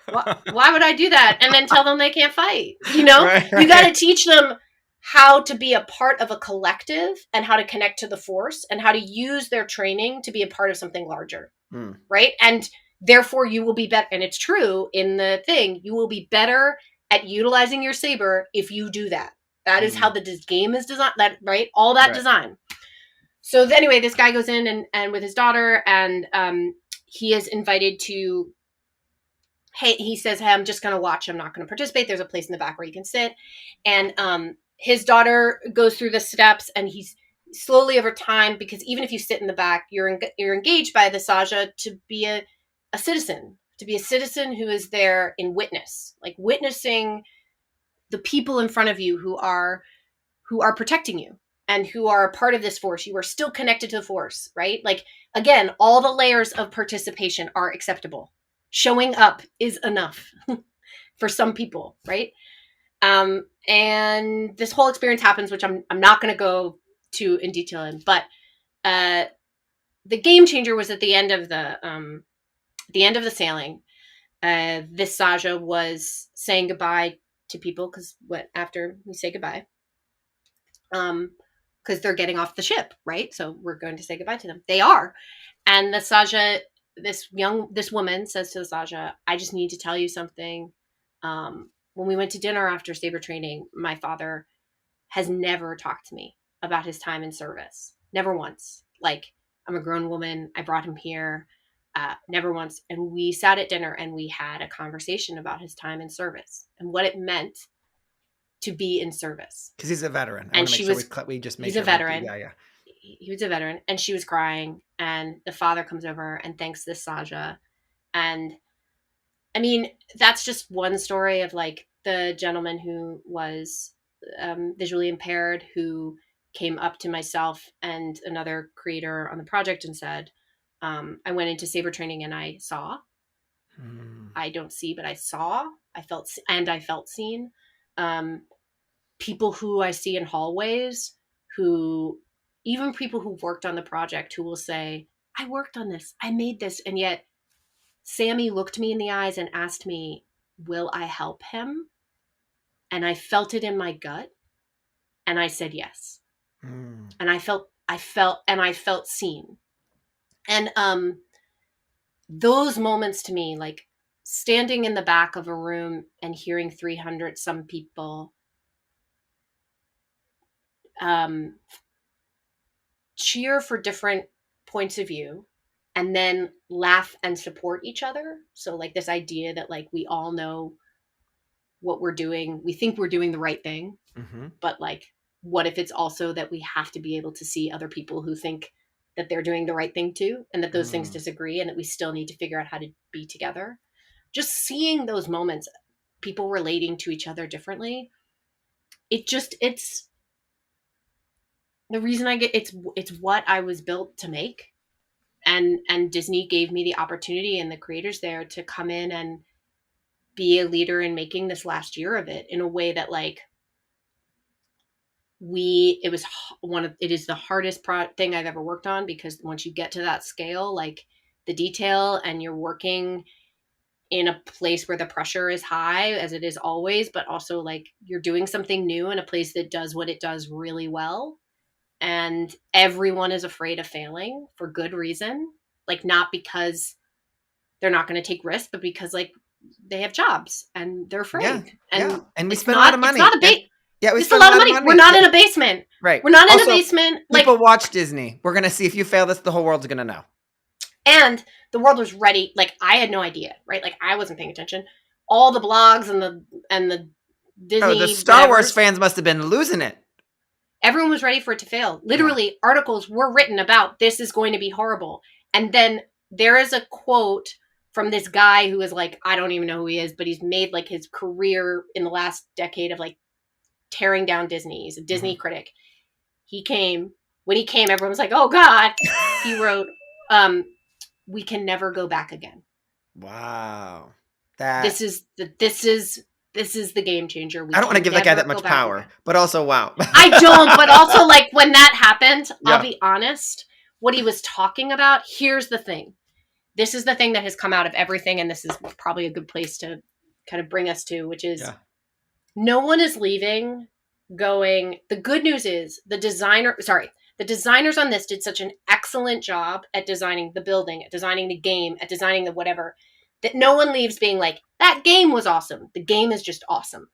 Why would I do that? And then tell them they can't fight? Right. You got to teach them how to be a part of a collective and how to connect to the force and how to use their training to be a part of something larger. Mm. right? And therefore you will be better. And it's true in the thing, you will be better at utilizing your saber if you do that. That is how the game is designed, that, right? All that design. So anyway, this guy goes in and with his daughter, and he is invited to, hey, he says, hey, I'm just going to watch. I'm not going to participate. There's a place in the back where you can sit. And his daughter goes through the steps, and he's slowly over time, because even if you sit in the back, you're engaged by the Saja to be a citizen, who is there in witness, like witnessing the people in front of you who are protecting you and who are a part of this force. You are still connected to the force, right? Like, again, all the layers of participation are acceptable. Showing up is enough for some people, right? And this whole experience happens, which I'm not going to go too in detail in, but the game changer was at the end of the sailing. This Saja was saying goodbye to people, because after we say goodbye, because they're getting off the ship, right? So we're going to say goodbye to them. They are, and the Saja, this woman says to the Saja, I just need to tell you something. When we went to dinner after saber training, my father has never talked to me about his time in service. Never once. Like, I'm a grown woman. I brought him here. Never once. And we sat at dinner and we had a conversation about his time in service and what it meant to be in service. Because he's a veteran. And she was, we just make he's a veteran. Yeah. He was a veteran, and she was crying, and the father comes over and thanks this Saja. And I mean, that's just one story of like the gentleman who was visually impaired, who came up to myself and another creator on the project and said, I went into saber training and I saw. I don't see, but I saw. I felt seen. People who I see in hallways, even people who've worked on the project, who will say, I worked on this, I made this. And yet Sammy looked me in the eyes and asked me, will I help him? And I felt it in my gut. And I said, yes. And I felt seen. And those moments to me, like standing in the back of a room and hearing 300 some people cheer for different points of view and then laugh and support each other. So like this idea that like we all know what we're doing. We think we're doing the right thing, but like, what if it's also that we have to be able to see other people who think that they're doing the right thing too, and that those things disagree, and that we still need to figure out how to be together. Just seeing those moments, people relating to each other differently. It's the reason it's what I was built to make. And Disney gave me the opportunity and the creators there to come in and be a leader in making this last year of it in a way that like it is the hardest thing I've ever worked on, because once you get to that scale, like the detail, and you're working in a place where the pressure is high, as it is always, but also like you're doing something new in a place that does what it does really well. And everyone is afraid of failing for good reason. Like, not because they're not going to take risks, but because like they have jobs and they're afraid. And we spend a lot of money. We spend a lot of money. We're not in a basement. Right. We're not in a basement. People watch Disney. We're going to see if you fail this, the whole world's going to know. And the world was ready. Like, I had no idea, right? Like, I wasn't paying attention. All the blogs and the Disney. The Star Wars fans must have been losing it. Everyone was ready for it to fail. Literally, articles were written about this is going to be horrible. And then there is a quote from this guy who is like, I don't even know who he is, but he's made like his career in the last decade of like tearing down Disney. He's a Disney critic. When he came, everyone was like, oh God. He wrote, we can never go back again. Wow. This is the game changer. I don't want to give that guy that much power, but also, wow. I don't, but also like when that happened, I'll be honest, what he was talking about, here's the thing. This is the thing that has come out of everything. And this is probably a good place to kind of bring us to, which is no one is leaving going, the good news is the The designers on this did such an excellent job at designing the building, at designing the game, at designing the whatever, that no one leaves being like, that game was awesome. The game is just awesome.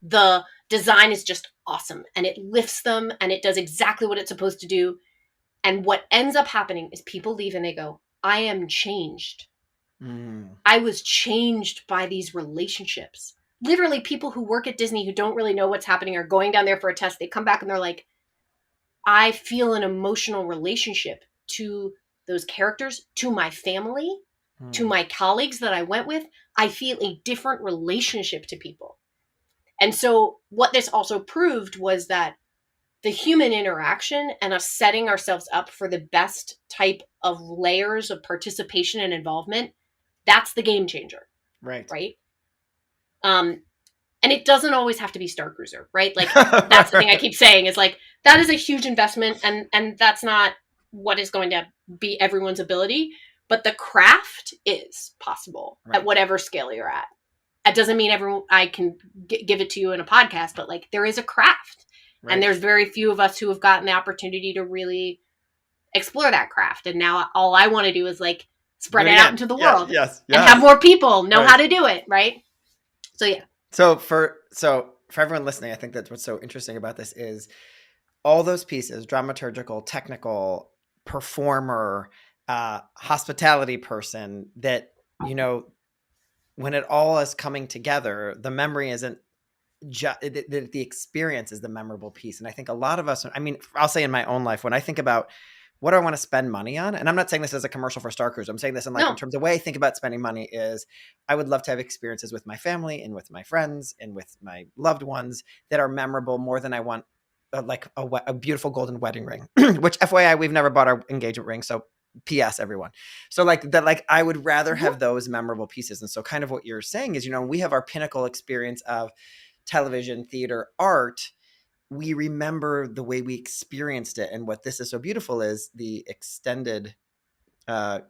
The design is just awesome, and it lifts them, and it does exactly what it's supposed to do. And what ends up happening is people leave and they go, I am changed. I was changed by these relationships. Literally, people who work at Disney who don't really know what's happening are going down there for a test. They come back and they're like, I feel an emotional relationship to those characters, to my family, to my colleagues that I went with. I feel a different relationship to people. And so what this also proved was that the human interaction and us setting ourselves up for the best type of layers of participation and involvement, that's the game changer. Right. Right. And it doesn't always have to be Starcruiser, right? Like that's the thing I keep saying is like, that is a huge investment, and that's not what is going to be everyone's ability, but the craft is possible at whatever scale you're at. That doesn't mean everyone, I can give it to you in a podcast, but like there is a craft. Right. And there's very few of us who have gotten the opportunity to really explore that craft. And now all I want to do is like spread it out into the world. Yes. And have more people know how to do it. Right. So, yeah. So for everyone listening, I think that's what's so interesting about this is all those pieces, dramaturgical, technical, performer, hospitality person, that, you know, when it all is coming together, the memory isn't the experience is the memorable piece. And I think a lot of us, I mean, I'll say in my own life, when I think about what do I want to spend money on, and I'm not saying this as a commercial for Starcruiser, I'm saying this in like in terms of the way I think about spending money is I would love to have experiences with my family and with my friends and with my loved ones that are memorable more than I want like a beautiful golden wedding ring, which FYI, we've never bought our engagement ring. So PS everyone. So like that, like I would rather have those memorable pieces. And so kind of what you're saying is, you know, we have our pinnacle experience of television, theater, art. We remember the way we experienced it. And what this is so beautiful is the extended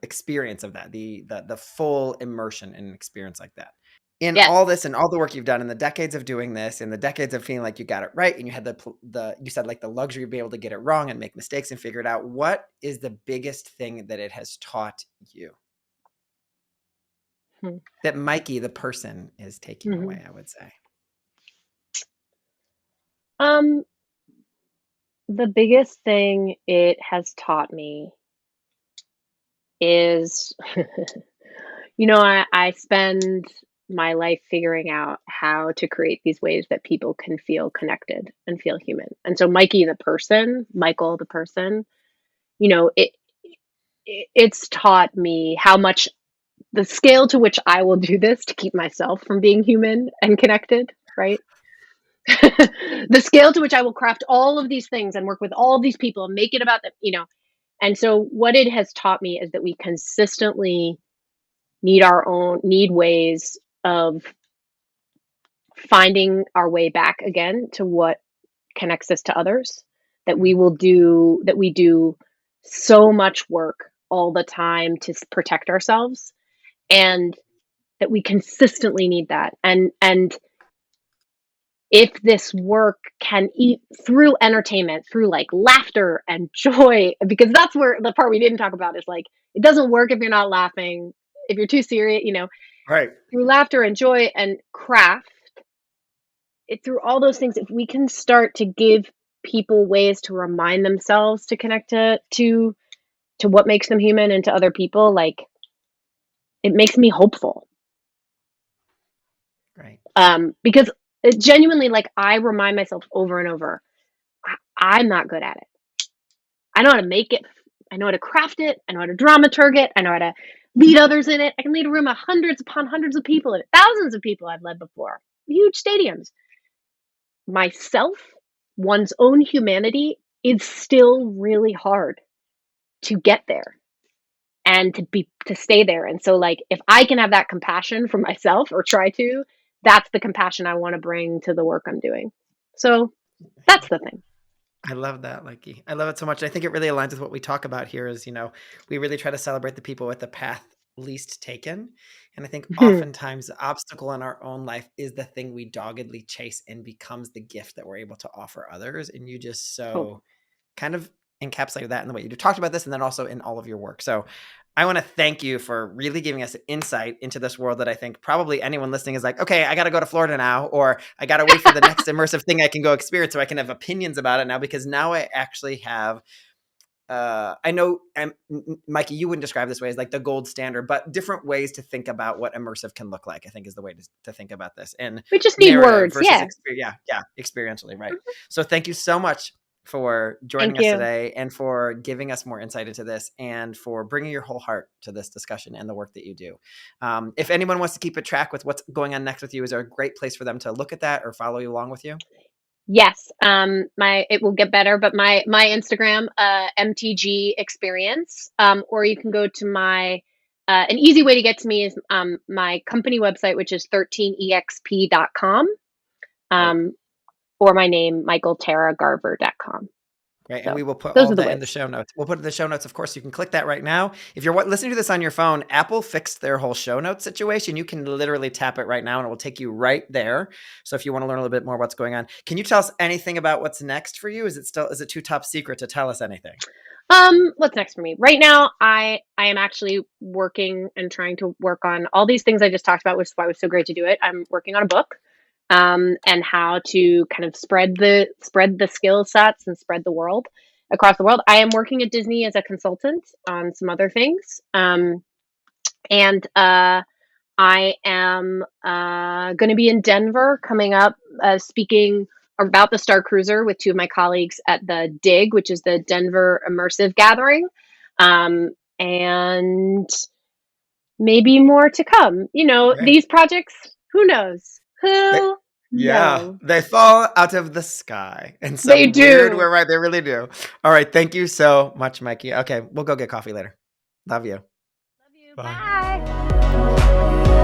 experience of that, the full immersion in an experience like that. In all this and all the work you've done in the decades of doing this, in the decades of feeling like you got it right, and you had you said like the luxury of being able to get it wrong and make mistakes and figure it out. What is the biggest thing that it has taught you? That Mikey, the person, is taking away, I would say. The biggest thing it has taught me is, you know, I spend my life figuring out how to create these ways that people can feel connected and feel human. And so Mikey, the person, Michael, the person, you know, it's taught me how much the scale to which I will do this to keep myself from being human and connected, right? The scale to which I will craft all of these things and work with all of these people and make it about them, you know. And so what it has taught me is that we consistently need ways of finding our way back again to what connects us to others, that we do so much work all the time to protect ourselves, and that we consistently need that. And if this work can eat through entertainment, through like laughter and joy, because that's where the part we didn't talk about is like, it doesn't work if you're not laughing, if you're too serious, you know, right? Through laughter and joy and craft, through all those things, if we can start to give people ways to remind themselves to connect to what makes them human and to other people, like it makes me hopeful. Right. Because it genuinely, like I remind myself over and over, I'm not good at it. I know how to make it. I know how to craft it. I know how to dramaturg it. I know how to lead others in it. I can lead a room of hundreds upon hundreds of people in it. Thousands of people I've led before. Huge stadiums. Myself, one's own humanity is still really hard to get there and to stay there. And so like, if I can have that compassion for myself or try to, that's the compassion I want to bring to the work I'm doing. So that's the thing. I love that, Likey. I love it so much. I think it really aligns with what we talk about here is, you know, we really try to celebrate the people with the path least taken. And I think oftentimes the obstacle in our own life is the thing we doggedly chase and becomes the gift that we're able to offer others. And you just so kind of encapsulated that in the way you talked about this, and then also in all of your work. So I want to thank you for really giving us insight into this world that I think probably anyone listening is like, okay, I got to go to Florida now, or I got to wait for the next immersive thing I can go experience so I can have opinions about it now, because now I actually have, I know, Mikey, you wouldn't describe this way as like the gold standard, but different ways to think about what immersive can look like, I think is the way to think about this. And we just need words. Yeah. Experientially. Right. Mm-hmm. So thank you so much for joining us today and for giving us more insight into this and for bringing your whole heart to this discussion and the work that you do. If anyone wants to keep a track with what's going on next with you, is there a great place for them to look at that or follow you along with you? Yes. It will get better, but my Instagram, MTG Experience, or you can go to my, an easy way to get to me is my company website, which is 13exp.com. Or my name, MikhaelTaraGarver.com. Right. And we will put all that in the show notes. We'll put it in the show notes. Of course, you can click that right now. If you're listening to this on your phone, Apple fixed their whole show notes situation. You can literally tap it right now and it will take you right there. So if you want to learn a little bit more what's going on, can you tell us anything about what's next for you? Is it too top secret to tell us anything? What's next for me? Right now, I am actually working and trying to work on all these things I just talked about, which is why it was so great to do it. I'm working on a book. And how to kind of spread the skill sets and spread the world across the world. I am working at Disney as a consultant on some other things. And I am going to be in Denver coming up, speaking about the Starcruiser with two of my colleagues at the DIG, which is the Denver Immersive Gathering. And maybe more to come. These projects, who knows? They fall out of the sky in some weird way, right? They really do. All right. Thank you so much, Mikey. Okay. We'll go get coffee later. Love you. Bye.